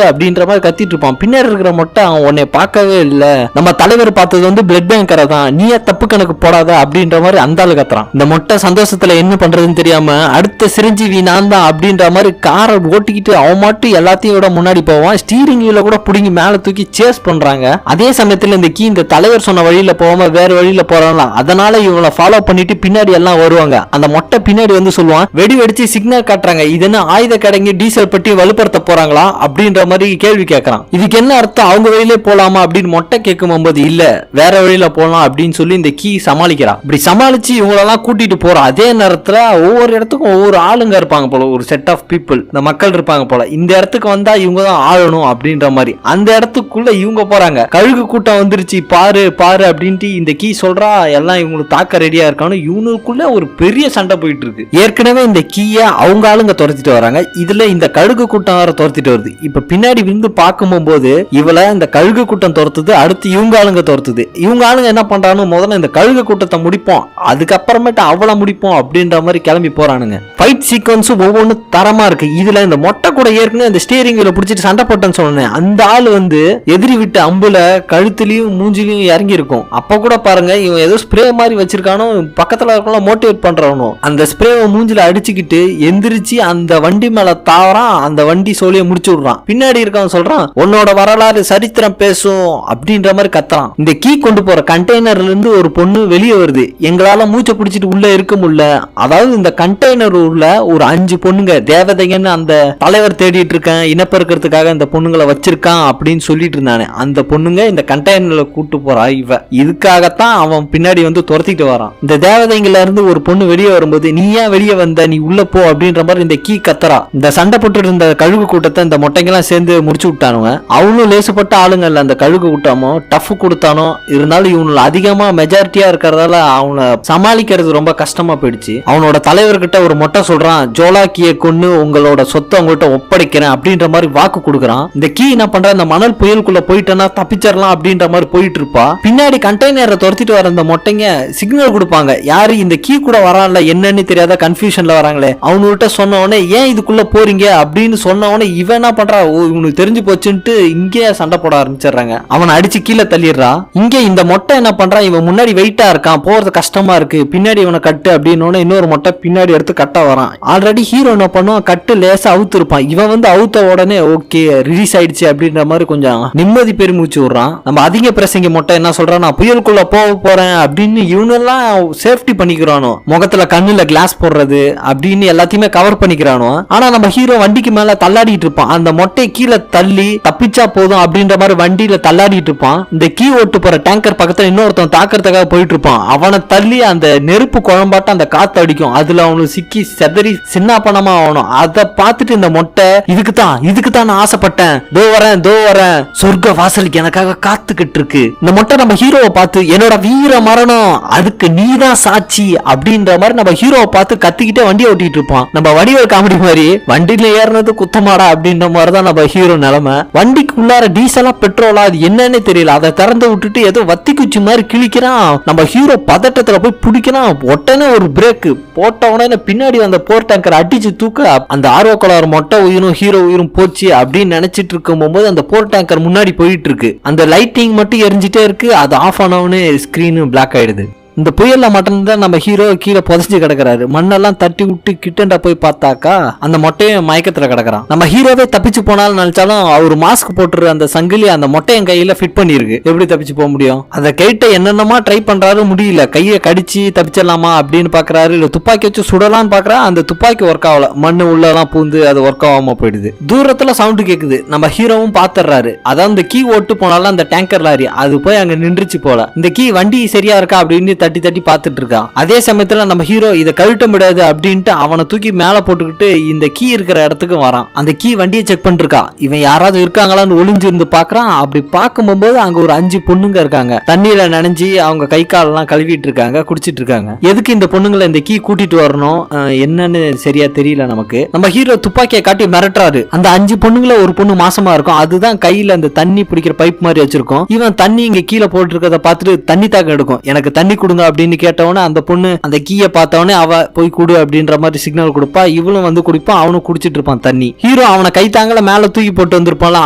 அப்படின்ற மாதிரி கத்திட்டு இருப்பான். பின்னாடி இருக்கிற மொட்டை அவன் உன்னை பார்க்கவே இல்ல, நம்ம தலைவர் பார்த்தது வந்து பிளட் பேங்கரை தான், நீயே தப்பு கணக்கு போடாத அப்படின்ற மாதிரி அந்த ஆளு கத்துறான். இந்த மொட்டை சந்தோஷத்துல என்ன பண்றதுன்னு தெரியாம அடுத்த சிரஞ்சீவி நான் தான் அப்படின்ற மாதிரி காரை ஓட்டிக்கிட்டு அவன் மட்டும் எல்லாத்தையும் விட முன்னாடி போவான். ஸ்டீரிங் வீல கூட புடிங்கி மேல தூக்கி சேஸ் பண்றாங்க. அதே சமயத்துல இந்த கீ இந்த தலைவர் சொன்ன வழியில போகாம வேற வழியில போறாங்களா, அதனால இவங்களை ஃபாலோ பண்ணிட்டு பின்னாடி எல்லாம் வருவாங்க. அந்த மொட்டை பின்னாடி வந்து சொல்லுவான், வெடி வெடிச்சு சிக்னல் காட்டுறாங்க, இது என்ன ஆயுத கடங்கி டீசல் பட்டி வலுப்படுத்த போறாங்களா அப்படின்ற மாதிரி கேள்வி கேட்கறான். இதுக்கு என்ன அர்த்தம், அவங்க வழியிலே போலாமா அப்படின்னு மொட்டை கேட்கும் போது இல்ல வேற வழியில போலாம் அப்படின்னு சொல்லி இந்த கீ சமாளிக்கிறான். இப்படி சமாளிச்சு இவங்களெல்லாம் கூட்டிட்டு போறான். அதே நேரத்துல ஒவ்வொரு இடத்துக்கும் ஒவ்வொரு ஆளுங்க இருப்பாங்க போல, ஒரு செட் ஆஃப் பீப்புள், இந்த மக்கள் இருப்பாங்க போல, இந்த இடத்துக்கு வந்தா இவங்க தான் ஆளணும் அப்படின்ற மாதிரி. அந்த இடத்துக்குள்ள இவங்க போறாங்க. கழுகு கூட்டம் வந்துருச்சு பாரு பாரு அப்படின்ட்டு இந்த கீ சொல்றா, எல்லாம் இவங்களுக்கு தாக்க ரெடியா இருக்கானு. இவனுக்குள்ள ஒரு பெரிய சண்டை போயிட்டு இருக்கு. ஏற்கனவே இந்த கீய அவங்க ஆளுங்க துரத்திட்டு வராங்க, இதுல இந்த கழுகு கூட்டம் வேற துரத்திட்டு வருது. இப்ப பின்னாடி விந்து பார்க்கும் போது இவளை இந்த கழுகு கூட்டம் துரத்துது, அடுத்து இவங்க ஆளுங்க துரத்துது. இவங்க ஆளுங்க என்ன பண்றானு, முதல்ல இந்த கழுகு கூட்டத்தை முடிப்போம், அதுக்கப்புறமேட்டு அவளை முடிப்போம் அப்படின்ற மாதிரி கிளம்பி போறானுங்க. ஃபைட் சீக்வன்ஸும் ஒவ்வொன்றும் தரமா இருக்கு. இதுல இந்த மொட்டை கூட ஏற்கனவே இந்த ஸ்டீரிங் வீல பிடிச்சிட்டு சண்டை போட்டேன்னு சொன்னேன், அந்த ஆள் வந்து எதிரி விட்டு அம்புல கழுத்துலயும் மூஞ்சிலையும் இறங்கி இருக்கும். அப்ப கூட பாருங்க, இவன் ஏதோ ஸ்ப்ரே மாதிரி வச்சிருக்கானோ, பக்கத்துல இருக்கலாம் மோட்டிவேட் பண்றவனும் அந்த ஸ்ப்ரேவை மூஞ்சில அடிச்சுக்கிட்டு எந்திரிச்சு அந்த வண்டி மேல தாவறான், அந்த வண்டி சோழியை முடிச்சு விடுறான். பின்னாடி இருக்கவன் சொல்றான், உன்னோட வரலாறு சரித்திரம் பேசும் அப்படின்ற மாதிரி கத்துறான். இந்த கீ கொண்டு போற கண்டெய்னர்ல இருந்து ஒரு பொண்ணு வெளியே வருது. எங்களால மூச்சை பிடிச்சிட்டு உள்ள இருக்க முடியல, அதாவது இந்த கண்டெய்னர் உள்ள ஒரு 5 பொண்ணுங்க தேவதைங்கன்னு அந்த தலைவர் தேடிட்டு இருக்கேன், இனப்பெருக்கிறதுக்காக இந்த பொண்ணுங்களை வச்சிருக்கான் அப்படின்னு சொல்லிட்டு இருந்தானே, அந்த பொண்ணுங்க இந்த கண்டெய்னர்ல கூட்டு போறா. இவ இதுக்காகத்தான் அவன் பின்னாடி வந்து துரத்திட்டு வரான். இந்த தேவதைங்கள்ல இருந்து ஒரு பொண்ணு வெளியே வரும்போது, நீ ஏன் வெளியே வந்த, நீ உள்ள போ அப்படின்ற மாதிரி இந்த கீ கத்துறா. இந்த சண்டை போட்டு இருந்த கழுகு கூட்டத்தை இந்த மொட்டைங்கெல்லாம் சேர்ந்து முடிச்சு விட்டானுங்க. அவனும் லேசுப்பட்ட ஆளுங்க இல்ல, அந்த கழுகு கூட்டமோ டஃப் கொடுத்தானோ, இருந்தாலும் இவனுல அதிகமா மெஜாரிட்டியா இருக்கிறதால அவனை சமாளிக்கிறது ரொம்ப கஷ்டமா போயிடுச்சு. அவனோட தலைவர்கிட்ட ஒரு மொட்டை சொல்றான், ஜோலாக்கியை கொண்டு உங்களோட சொத்தை உங்கள்கிட்ட ஒப்படைக்கிறேன் அப்படின்ற மாதிரி வாக்கு கொடுக்குறான். இந்த கீ என்ன பண்ற, இந்த மணல் புயலுக்குள்ள போயிட்டனா தப்பிச்சிடலாம் அப்படின்ற மாதிரி போயிட்டு இருப்பா. பின்னாடி கண்டெய்னரை துரத்திட்டு வர அந்த மொட்டைங்க சிக்னல் கொடுப்பாங்க, யாரு இந்த கீ கூட வரான்ல, என்னன்னு தெரியாத கன்ஃபியூஷன்ல வராங்களே, அவனுகிட்ட சொன்ன உடனே ஏன் இதுக்குள்ள போறீங்க அப்படின்னு சொன்ன உடனே இவன் என்ன பண்றா, இவனுக்கு தெரிஞ்சு போச்சுன்ட்டு இங்கே சண்டை போட ஆரம்பிச்சிடுறாங்க. அவனை அடிச்சு கீழே தள்ளிடுறா. இங்க இந்த மொட்டை என்ன பண்றான், இவன் முன்னாடி வெயிட்டா இருக்கான், போறது கஷ்டமா இருக்கு, பின்னாடி இவனை கட்டு அப்படின்னு இன்னொரு மொட்டை பின்னாடி எடுத்து கட்ட வரான். ஆல்ரெடி ஹீரோ என்ன பண்ணுவான், கட்டு லேசா அவுத்து இருப்பான். இவன் வந்து அவுத்த உடனே ஓகே ரிலீஸ் ஆயிடுச்சு அப்படின்ற மாதிரி கொஞ்சம் நிம்மதி பெருமூச்சு விடுறான். நம்ம அதிக பிரசங்க மொட்டை என்ன சொல்றான், நான் புயலுக்குள்ள போக போறேன் அப்படின்னு இவனெல்லாம் சேஃப்டி பண்ணிக்கிறானோ, முகத்துல கண்ணுல கிளாஸ் போடுறது அப்படின்னு எல்லாத்தையுமே கவர் பண்ணிக்கிறானோ. ஆனா நம்ம ஹீரோ வண்டிக்கு மேல தள்ளாடிட்டு இருப்பான். அந்த மொட்டை கீழே தள்ளி தப்பிச்சா போதும் அப்படின்ற மாதிரி வண்டியில தள்ளாடிட்டு இருப்பான். இந்த கீ ஓட்டு போற டேங்கர் பக்கத்துல இன்னொருத்தன் தாக்கிறதுக்காக போயிட்டு இருப்பான். அவனை தள்ளி அந்த நெருப்பு குழம்பாட்ட அந்த காத்து அடிக்கும். அதுல அவனுக்கு சிக்கி செதறி சின்ன பணமா ஆகணும். அதை பார்த்துட்டு இந்த மொட்டை இதுக்குதான் நான் ஆசைப்பட்டேன், தோ வரேன் சொர்க்க வாசலுக்கு எனக்காக காத்துக்கிட்டு இருக்கு. இந்த மொட்டை நம்ம ஹீரோவை பார்த்து என்னோட வீர மரணம் அதுக்கு நீதான் சாட்சி அப்படின்ற மாதிரி நம்ம ஹீரோவை பார்த்து கத்திக்கிட்டே வண்டியை ஓட்டிட்டு இருப்பான். நம்ம வடிவேல் காமெடி மாதிரி வண்டியில ஏறினது குத்தமாடா அப்படின்ற மாதிரிதான் நம்ம ஹீரோ நிலைமை. வண்டிக்கு உள்ளார டீசலா பெட்ரோலா அது என்னன்னு தெரியல, அதை திறந்து விட்டுட்டு ஏதோ வத்தி குச்சி மாதிரி கிழிக்கிறான். நம்ம ஹீரோ பதட்டத்துல போய் பிடிக்கிறான். உடனே ஒரு பிரேக் போட்ட உடனே பின்னாடி வந்த போர் டேங்கர் அடிச்சு தூக்க அந்த ஆர்வ கோளாறு மொட்டை உயிரும் ஹீரோ உயிரும் போச்சு அப்படின்னு நினைச்சிட்டு இருக்கும் போது அந்த போர் டேங்கர் முன்னாடி போயிட்டு இருக்கு. அந்த லைட்டிங் மட்டும் எரிஞ்சிட்டே இருக்கு. அது ஆஃப் ஆனவனே ஸ்கிரீன் பிளாக் ஆயிடுது. இந்த புயல்ல மட்டும்தான் நம்ம ஹீரோ கீழே புதைஞ்சு கிடக்குறாரு. மண்ணெல்லாம் தட்டி விட்டு கிட்டண்டா போய் பார்த்தாக்கா அந்த மொட்டையும் மயக்கத்துல கிடக்குறான். நம்ம ஹீரோவே தப்பிச்சு போனாலும் நினைச்சாலும் அவர் மாஸ்க் போட்டுரு அந்த சங்கிலி அந்த மொட்டையன் கையில ஃபிட் பண்ணிருக்கு. எப்படி தப்பிச்சு போக முடியும்? அந்த கைட்ட என்னென்னமா ட்ரை பண்றாரு, முடியல. கையை கடிச்சு தப்பிச்சிடலாமா அப்படின்னு பாக்குறாரு. இல்ல துப்பாக்கி வச்சு சுடலான்னு பாக்குறா. அந்த துப்பாக்கி ஒர்க் ஆகல. மண்ணு உள்ளலாம் பூந்து அது ஒர்க் ஆகாம போயிடுது. தூரத்துல சவுண்டு கேக்குது. நம்ம ஹீரோவும் பாத்துறாரு. அதான் இந்த கீ ஓட்டு போனாலும் அந்த டேங்கர் லாரி அது போய் அங்க நின்றுச்சு போல. இந்த கீ வண்டி சரியா இருக்கா அப்படின்னு தட்டி தட்டி பார்த்துட்டு இருக்கான். அதே சமயத்துல நம்ம ஹீரோ இதை கழட்ட முடியாது அப்படின்ட்டு அவனை தூக்கி மேல போட்டுக்கிட்டு இந்த கீ இருக்கிற இடத்துக்கு வரான். அந்த கீ வண்டியை செக் பண்ணிருக்கான். இவன் யாராவது இருக்காங்களான்னு ஒளிஞ்சு இருந்து பாக்குறான். அப்படி பார்க்கும்போது அங்க ஒரு 5 பொண்ணுங்க இருக்காங்க. தண்ணியில நனைஞ்சு அவங்க கை காலெல்லாம் கழுவிட்டு இருக்காங்க, குடிச்சிட்டு இருக்காங்க. எதுக்கு இந்த பொண்ணுங்களை இந்த கீ கூட்டிட்டு வரணும் என்னன்னு சரியா தெரியல நமக்கு. நம்ம ஹீரோ துப்பாக்கியை காட்டி மிரட்டுறாரு. அந்த 5 பொண்ணுங்கள ஒரு பொண்ணு மாசமா இருக்கும். அதுதான் கையில அந்த தண்ணி பிடிக்கிற பைப் மாதிரி வச்சிருக்கோம். இவன் தண்ணி இங்க கீழே போட்டு இருக்கத பார்த்துட்டு தண்ணி தாக்கம் எடுக்கும். எனக்கு தண்ணி கொடுங்க அப்படின்னு கேட்டவனே அந்த பொண்ணு அந்த கீயை பார்த்தவனே அவ போய் குடு அப்படின்ற மாதிரி சிக்னல் கொடுப்பா. இவளும் வந்து குடிப்பான். அவனும் குடிச்சிட்டு இருப்பான் தண்ணி. ஹீரோ அவனை கை தாங்கல மேல தூக்கி போட்டு வந்திருப்பான்ல,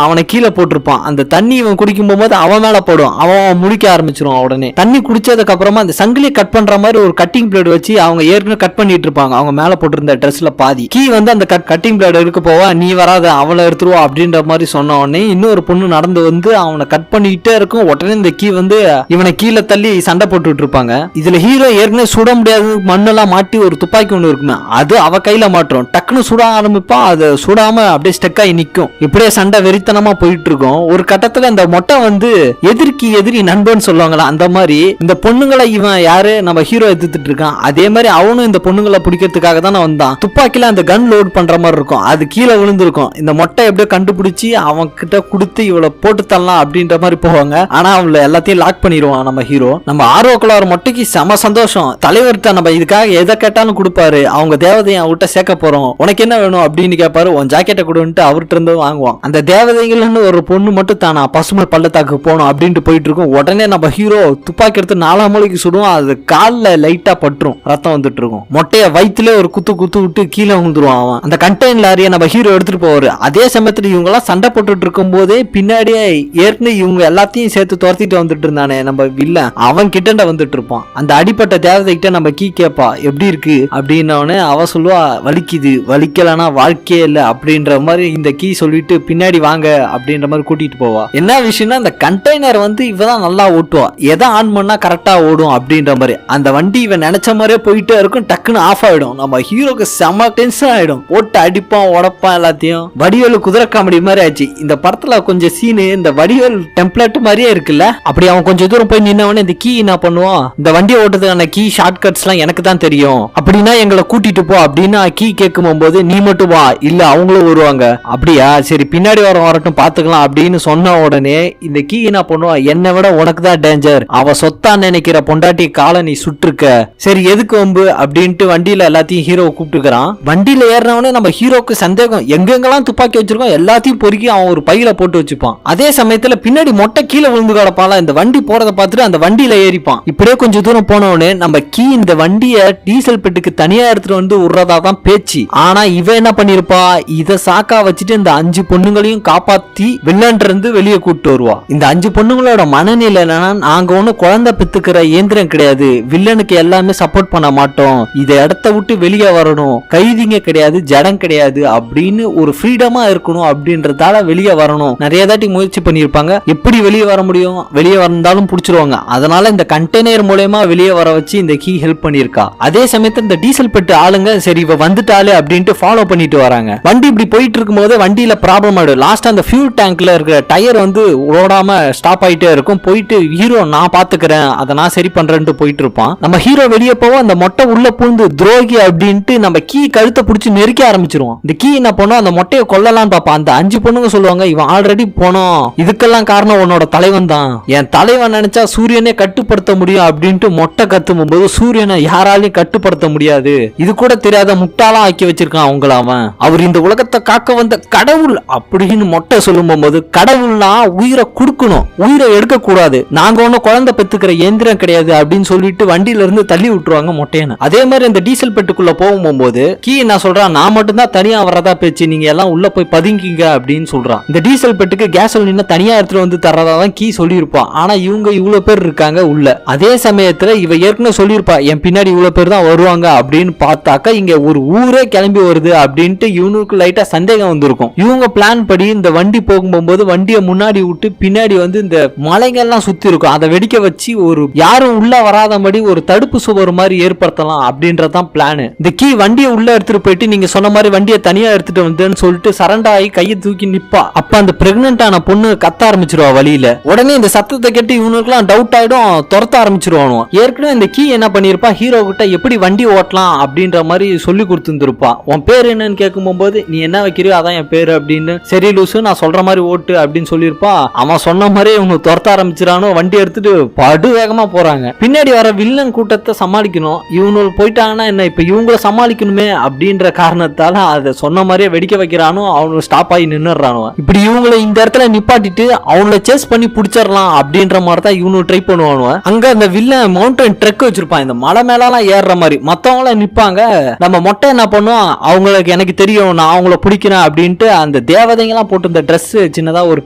அவனை கீழே போட்டிருப்பான். அந்த தண்ணி இவன் குடிக்கும் போது அவன் மேல போடும். அவன் முடிக்க ஆரம்பிச்சிருவான். உடனே தண்ணி குடிச்சதுக்கு அப்புறமா அந்த சங்கிலியை கட் பண்ற மாதிரி ஒரு கட்டிங் பிளேட் வச்சு அவங்க ஏற்கனவே கட் பண்ணிட்டு இருப்பாங்க. அவங்க மேல போட்டிருந்த ட்ரெஸ்ல பாதி கீ வந்து அந்த கட்டிங் பிளேட் எடுக்க போவா. நீ வராத அவளை எடுத்துருவா அப்படின்ற மாதிரி சொன்ன உடனே இன்னொரு பொண்ணு நடந்து வந்து அவனை கட் பண்ணிட்டே இருக்கும். உடனே இந்த கீ வந்து இவனை கீழே தள்ளி சண்டை போட்டுட்டு இருப்பாங்க. இதுல ஹீரோ ஏற்கனவே சுட முடியாது மண்ணெல்லாம் மாட்டி ஒரு துப்பாக்கி ஒண்ணு இருக்குமே அது அவ கையில மாட்டுறோம். டக்குன்னு சுட ஆரம்பிப்பா. அது சுடாம அப்படியே ஸ்டெக் ஆகி நிக்கும். இப்படியே சண்டை வெறித்தனமா போயிட்டு இருக்கும். ஒரு கட்டத்துல இந்த மொட்டை வந்து எதிர்க்கு எதிரி நண்பன் சொல்லுவாங்களா அந்த மாதிரி இந்த பொண்ணுங்களை இவன் யாரு நம்ம ஹீரோ எதிர்த்துட்டு இருக்கான். அதே மாதிரி அவனும் இந்த பொண்ணுங்களை பிடிக்கிறதுக்காக தானே வந்தான். துப்பாக்கில அந்த கன் லோட் பண்ற மாதிரி இருக்கும். அது கீழே விழுந்திருக்கும். இந்த மொட்டை எப்படியோ கண்டுபிடிச்சு அவன் கிட்ட கொடுத்து இவளை போட்டு தரலாம் அப்படின்ற மாதிரி போவாங்க. ஆனா அவளை எல்லாத்தையும் லாக் பண்ணிடுவான் நம்ம ஹீரோ. நம்ம ஆர்வக்குள்ள மொட்டைக்கு செம சந்தோஷம். தலைவர்கிட்ட நம்ம இதுக்காக எதை கேட்டாலும் கொடுப்பாரு. அவங்க தேவதையை அவர்கிட்ட சேர்க்க போறோம், உனக்கு என்ன வேணும் அப்படின்னு கேட்பாரு. உன் ஜாக்கெட்டை கொடுன்ட்டு அவர்கிட்ட இருந்து வாங்குவான். அந்த தேவதைகள்னு ஒரு பொண்ணு மட்டும் தானா பசுமை பள்ளத்தாக்கு போனோம் அப்படின்ட்டு போயிட்டு இருக்கும். உடனே நம்ம ஹீரோ துப்பாக்கி எடுத்து 4 மூலைக்கு சுடுவோம். அது காலில் லைட்டா பற்றும், ரத்தம் வந்துட்டு இருக்கும். மொட்டைய வயிற்றுல ஒரு குத்து விட்டு கீழே விழுந்துருவான். அவன் அந்த கண்டெய்னர் லாரியை நம்ம ஹீரோ எடுத்துட்டு போவாரு. அதே சமயத்துல இவங்க எல்லாம் சண்டை போட்டுட்டு இருக்கும் போதே பின்னாடியே ஏற்கனவே இவங்க எல்லாத்தையும் சேர்த்து துரத்திட்டு வந்துட்டு இருந்தானே நம்ம வில்ல, அவன் கிட்ட வந்துட்டு இருப்பான். அந்த அடிப்பட்ட தேவதை கிட்ட நம்ம கீ கேப்பா எப்படி இருக்கு அப்படின்னவனே அவ சொல்லுவா வலிக்குது, வலிக்கலனா வாழ்க்கையே இல்ல அப்படின்ற மாதிரி இந்த கீ சொல்லிட்டு பின்னாடி வாங்க அப்படின்ற மாதிரி கூட்டிட்டு போவா. என்ன விஷயம்னா அந்த கண்டெய்னர் வந்து இவதான் நல்லா ஓட்டுவா. எதை ஆன் பண்ணா கரெக்டா ஓடும் அப்படின்ற மாதிரி. அந்த வண்டி இவன் நினைச்ச மாதிரியே போயிட்டே இருக்கும். டக்குன்னு ஆஃப் ஆயிடும். நம்ம ஹீரோக்கு செம டென்ஷன் ஆயிடும். போட்டு அடிப்பான் உடப்பான் எல்லாத்தையும். வடிவேலு குதிரை காமெடி மாதிரி ஆச்சு. இந்த படத்துல கொஞ்சம் சீனு இந்த வடிவேல் டெம்ப்ளேட் மாதிரியே இருக்குல்ல. அப்படி அவன் கொஞ்சம் தூரம் போய் நின்னவனே இந்த கீ என்ன பண்ணுவான், இந்த வண்டியை ஓட்டுறதுக்கான கீ ஷார்ட் கட்ஸ் எல்லாம் எனக்கு தான் தெரியும், அப்படின்னா எங்களை கூட்டிட்டு போ அப்படின்னு கீ கேட்கும் போது நீ மட்டும் வா, இல்ல அவங்களும் வருவாங்க. அப்படியா, சரி பின்னாடி வரட்டும் பாத்துக்கலாம் அப்படின்னு சொன்ன உடனே இந்த கீ என்ன பண்ணுவா, என்னை விட உனக்கு தான் டேஞ்சர், அவ சொத்தா நினைக்கிற பொண்டாட்டி காலை நீ சுற்றுக்க, சரி எதுக்கு வம்பு அப்படின்ட்டு வண்டியில எல்லாத்தையும் ஹீரோ கூப்பிட்டுக்கிறான். வண்டியில ஏறினவனே நம்ம ஹீரோக்கு சந்தேகம், எங்கெங்கெல்லாம் துப்பாக்கி வச்சிருக்கோம் எல்லாத்தையும் பொறுக்கி அவன் ஒரு பையில போட்டு வச்சுப்பான். அதே சமயத்துல பின்னாடி மொட்டை கீழே விழுந்து கிடப்பான். இந்த வண்டி போறத பார்த்துட்டு அந்த வண்டியில ஏறிப்பான். இப்படியே கொஞ்சம் கொஞ்சம் தூரம் போனவனே நம்ம கீ இந்த வண்டிய டீசல் பெட்டுக்கு தனியா எடுத்துட்டு வந்து விடுறதா தான் பேச்சு. ஆனா இவ என்ன பண்ணிருப்பா, இத சாக்கா வச்சுட்டு இந்த 5 பொண்ணுங்களையும் காப்பாத்தி வில்லன் இருந்து வெளியே கூட்டு வருவா. இந்த 5 பொண்ணுங்களோட மனநிலை என்னன்னா, நாங்க ஒண்ணு குழந்தை பெத்துக்கிற இயந்திரம் கிடையாது, வில்லனுக்கு எல்லாமே சப்போர்ட் பண்ண மாட்டோம், இத இடத்த விட்டு வெளியே வரணும், கைதிங்க கிடையாது, ஜடம் கிடையாது அப்படின்னு ஒரு ஃப்ரீடமா இருக்கணும் அப்படின்றதால வெளியே வரணும். நிறைய தாட்டி முயற்சி பண்ணிருப்பாங்க, எப்படி வெளியே வர முடியும், வெளியே வந்தாலும் புடிச்சிருவாங்க. அதனால இந்த கண்டெய்னர் மூலமா வெளியே வர வச்சு இந்த கீ ஹெல்ப் பண்ணிருக்கா. அதே சமயத்துல இந்த டீசல் பெட்டு ஆளுங்க சரி இவ வந்துட்டாலே அப்படின்ட்டு ஃபாலோ பண்ணிட்டு வராங்க. வண்டி இப்படி போயிட்டு இருக்கும் போது வண்டியில ப்ராப்ளம் ஆயிடும். லாஸ்ட் அந்த ஃபியூல் டேங்க்ல இருக்கிற டயர் வந்து ஓடாம ஸ்டாப் ஆயிட்டே இருக்கும். போயிட்டு ஹீரோ நான் பாத்துக்கிறேன், அதை நான் சரி பண்றேன்ட்டு போயிட்டு இருப்பான். நம்ம ஹீரோ வெளியே போவோம், அந்த மொட்டை உள்ள பூந்து துரோகி அப்படின்ட்டு நம்ம கீ கழுத்தை பிடிச்சி நெருக்க ஆரம்பிச்சிருவோம். இந்த கீ என்ன பண்ணும், அந்த மொட்டையை கொல்லலாம் பாப்பான். அந்த 5 பொண்ணுங்க சொல்லுவாங்க, இவன் ஆல்ரெடி போனோம், இதுக்கெல்லாம் காரணம் உன்னோட தலைவன் தான், என் தலைவன் நினைச்சா சூரியனே கட்டுப்படுத்த முடியும் அப்படின்ட்டு மொட்டை கத்தும் போது சூரியனை யாராலையும் கட்டுப்படுத்த முடியாது, இது கூட தெரியாத முட்டாளா ஆக்கி வச்சிருக்கான் அவங்கள அவன், அவர் இந்த உலகத்தை காக்க வந்த கடவுள் அப்படின்னு மொட்டை சொல்லும் போது, கடவுள்னா உயிரை கொடுக்கணும், உயிரை எடுக்க கூடாது, நாங்க ஒன்னும் குழந்தை பெத்துக்கிற இயந்திரம் கிடையாது அப்படின்னு சொல்லிட்டு வண்டியில இருந்து தள்ளி விட்டுருவாங்க மொட்டையனை. அதே மாதிரி இந்த டீசல் பெட்டுக்குள்ள போகும்போது கீ என்ன சொல்றான், நான் மட்டும் தான் தனியா வரதா பேச்சு, நீங்க எல்லாம் உள்ள போய் பதுங்கிங்க அப்படின்னு சொல்றான். இந்த டீசல் பெட்டுக்கு கேசோலின் தனியா எடுத்துட்டு வந்து தரதா தான் கீ சொல்லியிருப்பான். ஆனா இவங்க இவ்வளவு பேர் இருக்காங்க உள்ள. அதே சமயத்துல இவ ஏற்கனவே சொல்லியிருப்பா, என் பின்னாடி இவ்வளவு பேர் தான் வருவாங்க அப்படின்னு பார்த்தாக்கா இங்க ஒரு ஊரே கிளம்பி வருது அப்படின்ட்டு இவனுக்கு லைட்டா சந்தேகம் வந்திருக்கும். இவங்க பிளான் படி இந்த வண்டி போகும்போது வண்டியை முன்னாடி விட்டு பின்னாடி வந்து இந்த மலைகள்லாம் சுத்தி இருக்கும், அதை வெடிக்க வச்சு ஒரு யாரும் உள்ள வராதபடி ஒரு தடுப்பு சுவர் மாதிரி ஏற்படுத்தலாம் அப்படின்றதான் பிளான். இந்த கீ வண்டியை உள்ள எடுத்துட்டு போயிட்டு நீங்க சொன்ன மாதிரி வண்டியை தனியா எடுத்துட்டு வந்தேன்னு சொல்லிட்டு சரண்டா ஆகி கையை தூக்கி நிப்பா. அப்ப அந்த பிரெக்னன்ட் ஆன பொண்ணு கத்த ஆரம்பிச்சிருவா வழியில. உடனே இந்த சத்தத்தை கேட்டு இவனுக்குலாம் டவுட் ஆயிடும், துரத்த ஆரம்பிச்சிருவானு. ஏற்கனவே இந்த கீ என்ன பண்ணிருப்பா, ஹீரோ கிட்ட எப்படி வண்டி ஓட்டலாம் அப்படின்ற மாதிரி சொல்லி கொடுத்துருப்பா. உன் பேர் என்னன்னு கேட்கும் போது நீ என்ன வைக்கிறியோ அதான் என் பேரு அப்படின்னு, சரி லூசு நான் சொல்ற மாதிரி ஓட்டு அப்படின்னு சொல்லியிருப்பா. அவன் சொன்ன மாதிரி இவனு துரத்த ஆரம்பிச்சிடானோ, வண்டி எடுத்துட்டு படு வேகமா போறாங்க. பின்னாடி வர வில்லன் கூட்டத்தை சமாளிக்கணும், இவனு போயிட்டாங்கன்னா என்ன இப்ப இவங்கள சமாளிக்கணுமே அப்படின்ற காரணத்தால அதை சொன்ன மாதிரியே வெடிக்க வைக்கிறானோ, அவனு ஸ்டாப் ஆகி நின்னுறானோ. இப்படி இவங்களை இந்த இடத்துல நிப்பாட்டிட்டு அவங்கள சேஸ் பண்ணி பிடிச்சிடலாம் அப்படின்ற மாதிரி தான் இவனு ட்ரை பண்ணுவானு. அங்க அந்த வில்லன் மவுண்டன் ட்ரக் வச்சிருப்பான், இந்த மலை மேலாம் ஏறுற மாதிரி. மத்தவங்கள நிப்பாங்க, நம்ம மொட்டை என்ன பண்ணுவோம், அவங்களுக்கு எனக்கு தெரியும் நான் அவங்கள பிடிக்கிறேன் அப்படின்ட்டு அந்த தேவதைங்கெல்லாம் போட்டு இந்த ட்ரெஸ் சின்னதா ஒரு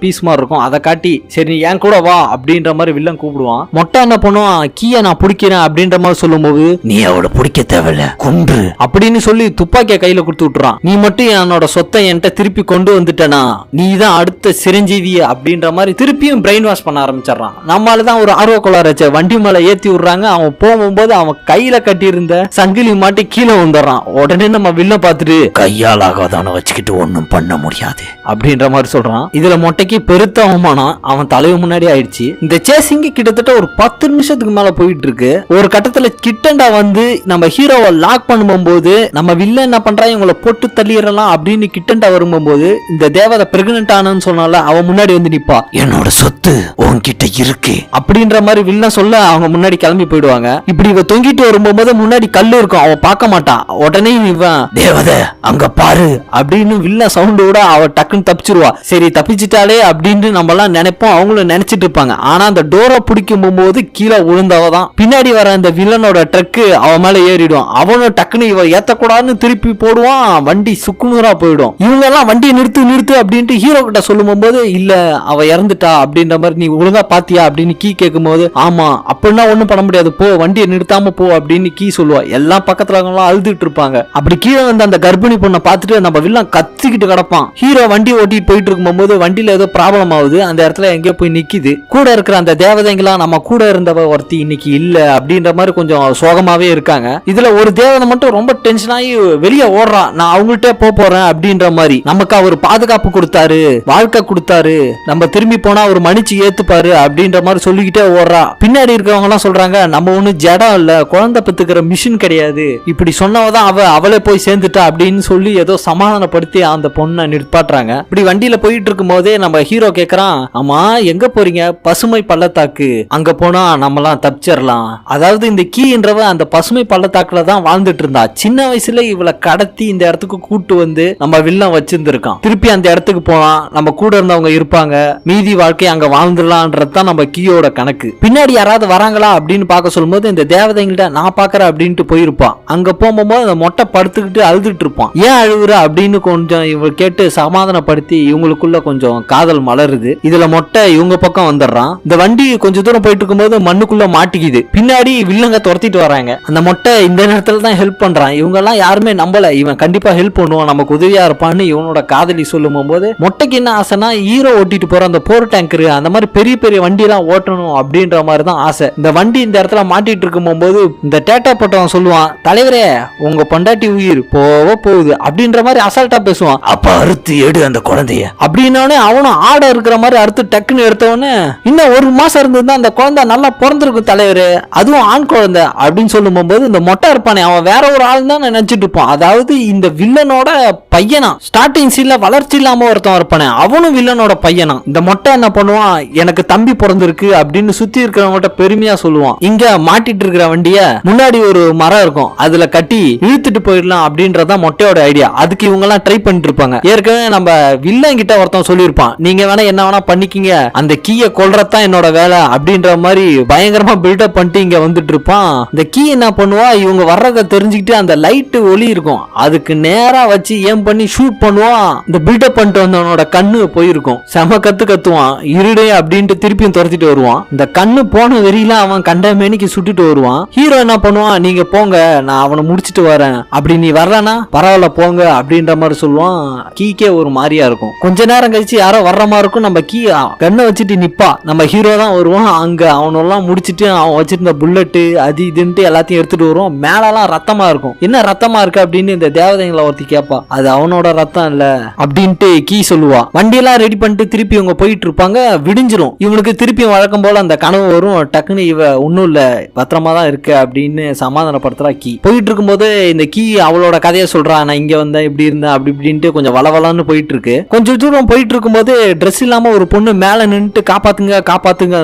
பீஸ் மாதிரி இருக்கும் அதை காட்டி சரி என் கூட வா அப்படின்ற மாதிரி வில்லன் கூப்பிடுவான். மொட்டை என்ன பண்ணுவான், கீயை நான் பிடிக்கிறேன் அப்படின்ற மாதிரி சொல்லும் போது நீ அவளை பிடிக்க தேவையில்ல கொன்று அப்படின்னு சொல்லி துப்பாக்கிய கையில கொடுத்து விட்டுறான். நீ மட்டும் என்னோட சொத்தை என்கிட்ட திருப்பி கொண்டு வந்துட்டனா நீ தான் அடுத்த சிரஞ்சீவி அப்படின்ற மாதிரி திருப்பியும் பிரெயின் வாஷ் பண்ண ஆரம்பிச்சிடறான். நம்மளாலதான் ஒரு ஆர்வ கோளாறு வண்டி மேல ஏத்தி விடுறாங்க. அவன் போகும்போது அவன் கையில கட்டி இருந்த சங்கிலி மாட்டி கீழே வந்துடுறான். உடனே நம்ம வில்ல பார்த்துட்டு கையால் ஆகாதான வச்சுக்கிட்டு ஒன்னும் பண்ண முடியாது அப்படின்ற மாதிரி சொல்றான். இதுல மொட்டைக்கு பெருத்த அவமானம் அவன் தலைவு முன்னாடி ஆயிடுச்சு. இந்த சேசிங் கிட்டத்தட்ட ஒரு 10 நிமிஷத்துக்கு மேல போயிட்டு இருக்கு. ஒரு கட்டத்துல கிட்டண்டா வந்து நம்ம ஹீரோவை லாக் பண்ணும்போது நம்ம வில்ல என்ன பண்றா, இவங்களை போட்டு தள்ளிடலாம் அப்படின்னு கிட்டண்டா வரும்போது இந்த தேவதை பிரெக்னன்ட் ஆனன்னு சொன்னால அவன் முன்னாடி வந்து நிப்பா. என்னோட சொத்து உன்கிட்ட இருக்கு அப்படின்ற மாதிரி வில்ல சொல்ல அவங்க முன்னாடி கிளம்பி போயிடுவாங்க. இப்படி இவ தொங்கிட்டு வரும்போது முன்னாடி கல்லு இருக்கும், அவ பார்க்க மாட்டான். உடனே இவன் தேவதை அங்க பாரு அப்படின்னு வில்ல சவுண்ட் விட அவ டக்குன்னு தப்பிச்சிருவா. சரி தப்பிச்சிட்டாலே அப்படின்னு நம்ம எல்லாம் நினைப்போம், அவங்களும் நினைச்சிட்டு இருப்பாங்க. ஆனா அந்த டோரை பிடிக்கும் போது கீழே விழுந்தவதான் பின்னாடி வர அந்த வில்லனோட ட்ரக்கு அவ மேல ஏறிடும். அவனும் டக்குன்னு இவ ஏத்தக்கூடாதுன்னு திருப்பி போடுவான். வண்டி சுக்குநூறா போயிடும். இவங்க எல்லாம் வண்டியை நிறுத்து நிறுத்து அப்படின்ட்டு ஹீரோ கிட்ட சொல்லும் போது இல்ல அவ இறந்துட்டா அப்படின்ற மாதிரி நீ ஒழுங்கா பாத்தியா அப்படின்னு கீ கேட்கும் போது ஆமா அப்படின்னா ஒண்ணும் பண்ண முடியாது போ வண்டியை நிறுத்தாம போ அப்படின்னு கீ சொல்லுவா. எல்லாம் பக்கத்துல அழுதுட்டு இருப்பாங்க. அப்படி கீழே வந்து அந்த கர்ப்பிணி பொண்ணை பார்த்துட்டு நம்ம வில்லன் கத்திக்கிட்டு கிடப்பான். ஹீரோ வண்டி ஓட்டிட்டு போயிட்டு இருக்கும் போது வண்டியில ஏதோ ப்ராப்ளம் ஆகுது. அந்த இடத்துல எங்கேயோ போய் நிக்குது. கூட இருக்கிற அந்த தேவதைங்களா நம்ம கூட இருந்தவ ஒருத்தி இன்னைக்கு இல்ல அப்படின்ற மாதிரி கொஞ்சம் சோகமாவே இருக்காங்க. இதுல ஒரு தேவதை மட்டும் ரொம்ப டென்ஷன் ஆகி வெளியே ஓடுறான். நான் அவங்கள்ட்ட போறேன் அப்படின்ற மாதிரி. நமக்கு அவர் பாதுகாப்பு கொடுத்தாரு, வாழ்க்கை கொடுத்தாரு, நம்ம திரும்பி போனா அவர் மன்னிச்சு ஏத்துப்பாரு அப்படின்ற மாதிரி சொல்லிக்கிட்டே ஓடுறா. பின்னாடி இருக்கவங்க எல்லாம் சொல்றாங்க நம்ம ஒண்ணு ஜடம் இல்ல, குழந்தை பெத்துக்கிற மிஷின் கிடையாது. இப்படி சொன்னவதான் அவளே போய் சேர்ந்துட்டா அப்படின்னு சொல்லி ஏதோ சமாதானப்படுத்தி அந்த பொண்ணை நிற்பாட்டுறாங்க. இப்படி வண்டியில போயிட்டு இருக்கும் போதே நம்ம ஹீரோ கேக்குறான், ஆமா எங்க போறீங்க? பசுமை பள்ளத்தாக்கு, அங்க போனா நம்மலாம் தப்பிச்சிடலாம். அதாவது இந்த கீன்றவ அந்த பசுமை பள்ளத்தாக்குல தான் வாழ்ந்துட்டு இருந்தா. சின்ன வயசுல இவளை கடத்தி இந்த இடத்துக்கு கூட்டு வந்து நம்ம வில்லன் வச்சிருந்திருக்கான். திருப்பி அந்த இடத்துக்கு போனா நம்ம கூட இருந்தவங்க இருப்பாங்க, மீதி வாழ்க்கை அங்க வாழ்ந்துடலான்றதுதான் நம்ம கீயோட கணக்கு. பின்னாடி யாராவது வராங்களா அப்படின்னு பார்க்க சொல்லும்போது இந்த தேவதைங்கள்ட்ட நான் பாக்குறேன் அப்படின்ட்டு போயிருப்பான். அங்க போகும்போது அந்த மொட்டை படுத்துக்கிட்டு அழுதுட்டு இருப்பான். ஏன் அழுகுற அப்படின்னு கொஞ்சம் இவங்க கேட்டு சமாதானப்படுத்தி இவங்களுக்குள்ள கொஞ்சம் காதல் மலருது. இதுல மொட்டை இவங்க பக்கம் வந்துடுறான். இந்த வண்டி கொஞ்சம் தூரம் போயிட்டு இருக்கும்போது மண்ணுக்குள்ள மாட்டிக்குது. பின்னாடி வில்லங்க துரத்திட்டு வராங்க. அந்த மொட்டை இந்த நேரத்துல தான் ஹெல்ப் பண்றான். இவங்க எல்லாம் யாருமே நம்பல, இவன் கண்டிப்பா ஹெல்ப் பண்ணுவான், நமக்கு உதவியா இருப்பான்னு இவனோட காதலி சொல்லும் போது மொட்டைக்கு என்ன ஆசைனா ஹீரோ ஓட்டிட்டு போற அந்த போர் டேங்கர் அந்த மாதிரி பெரிய பெரிய வண்டி எல்லாம் ஓட்டணும் அப்படின்ற மாதிரி தான் ஆசை. இந்த வண்டி இந்த இடத்துல மாட்டிட்டு இருக்கும் போது இந்த டேட்டா பட்டவன் சொல்லுவான், தலைவரே உங்க பொண்டாட்டி உயிர் போகுது அப்படின்ற மாதிரி அசால்ட்டா பேசுவான். அப்ப அறுத்து எடு அந்த குழந்தைய அப்படின்னோடனே அவனும் ஆட இருக்கிற மாதிரி அறுத்து டக்குன்னு எடுத்தவொடனே இன்னும் 1 மாசம் இருந்திருந்தா அந்த குழந்தை நல்லா பிறந்திருக்கும் தலைவரு, அதுவும் ஆண் குழந்தை அப்படின்னு சொல்லும் போது இந்த மொட்டை இருப்பானே அவன் வேற ஒரு ஆள் தான் நினைச்சிட்டு இருப்பான். அதாவது இந்த வில்லனோட பையனா ஸ்டார்டிங் சீன்ல வளர்ச்சி இல்லாம ஒருத்தன் இருப்பானே அவனும் வில்லனோட பையனா. இந்த மொட்டை என்ன பண்ணுவான், எனக்கு தம்பி பிறந்திருக்கு அப்படின்னு சுத்தி இருக்கிறவங்ககிட்ட பெருமையா சொல்லுவான். இங்க மாட்டிட்டு இருக்கிற வண்டிய முன்னாடி ஒரு மரம் இருக்கும், அதுல கட்டி இழுத்துட்டு போயிடலாம் அப்படின்றதான் மொட்டையோட ஐடியா. அதுக்கு இவங்க எல்லாம் ட்ரை பண்ணிட்டு இருப்பாங்க. ஏற்கனவே நம்ம வில்லன் கிட்ட ஒருத்தன் சொல்லியிருப்பான், நீங்க வேணா என்ன வேணா பண்ணிக்கிங்க, அந்த கீயை கொல்றதான் என்னோட வேலை அப்படின்ற மாதிரி பயங்கரமா பில்டப் பண்ணிட்டு இங்க வந்துட்டு இருப்பான். இந்த கீ என்ன பண்ணுவா, இவங்க வர்றதை தெரிஞ்சுக்கிட்டு அந்த லைட் ஒளி இருக்கும் அதுக்கு நேரா வச்சு ஏம் பண்ணி ஷூட் பண்ணுவான். இந்த பில்டப் பண்ணிட்டு வந்தவனோட கண்ணு போயிருக்கும். செம கத்துவான், இருடே அப்படின்ட்டு திருப்பியும் துரத்திட்டு வருவான். இந்த கண்ணு போன வெறியில அவன் கண்ட மேனிக்கு சுட்டுட்டு வருவான். ஹீரோ என்ன பண்ணுவான், நீங்க போங்க நான் அவனை முடிச்சிட்டு வரேன், அப்படி நீ வரலனா பரவாயில்ல போங்க அப்படின்ற மாதிரி சொல்லுவான். கீக்கே ஒரு மாதிரியா இருக்கும். கொஞ்ச நேரம் கழிச்சு யாரோ வர்ற மாதிரி இருக்கும். நம்ம கீ கண்ணை வச்சுட்டு நிப்பா, நம்ம ஹீரோ தான் வருவான். அங்க அவனெல்லாம் முடிச்சிட்டு அவன் வச்சிருந்த புல்லட்டு அது இதுன்ட்டு எல்லாத்தையும் எடுத்துட்டு வருவான். மேலெல்லாம் ரத்தமா இருக்கும். என்ன ரத்தமா இருக்கு அப்படின்னு இந்த தேவதைங்களை ஒருத்தி கேட்பா. அது அவனோட ரத்தம் இல்ல அப்படின்ட்டு கீ சொல்லுவா. வண்டியெல்லாம் ரெடி பண்ணிட்டு திருப்பி இவங்க போயிட்டு இருப்பாங்க. விடிஞ்சிரும். இவனுக்கு திருப்பி வழக்கம் போல அந்த கனவு வரும். டக்குன்னு இவ ஒன்னும் இல்ல பத்திரமா தான் இருக்கு அப்படின்னு சமாதானப்படுத்துறா கீ. போயிட்டு இருக்கும்போது இந்த கீ அவளோட கதையை சொல்றா, நான் இங்க வந்தேன் இப்படி இருந்தேன் அப்படி இப்படின்ட்டு கொஞ்சம் வளவலான்னு போயிட்டு இருக்கு. கொஞ்சம் தூரம் போயிட்டு இருக்கும்போது ட்ரெஸ் இல்லாம ஒரு பொண்ணு மேல நின்றுட்டு காப்பாத்துங்க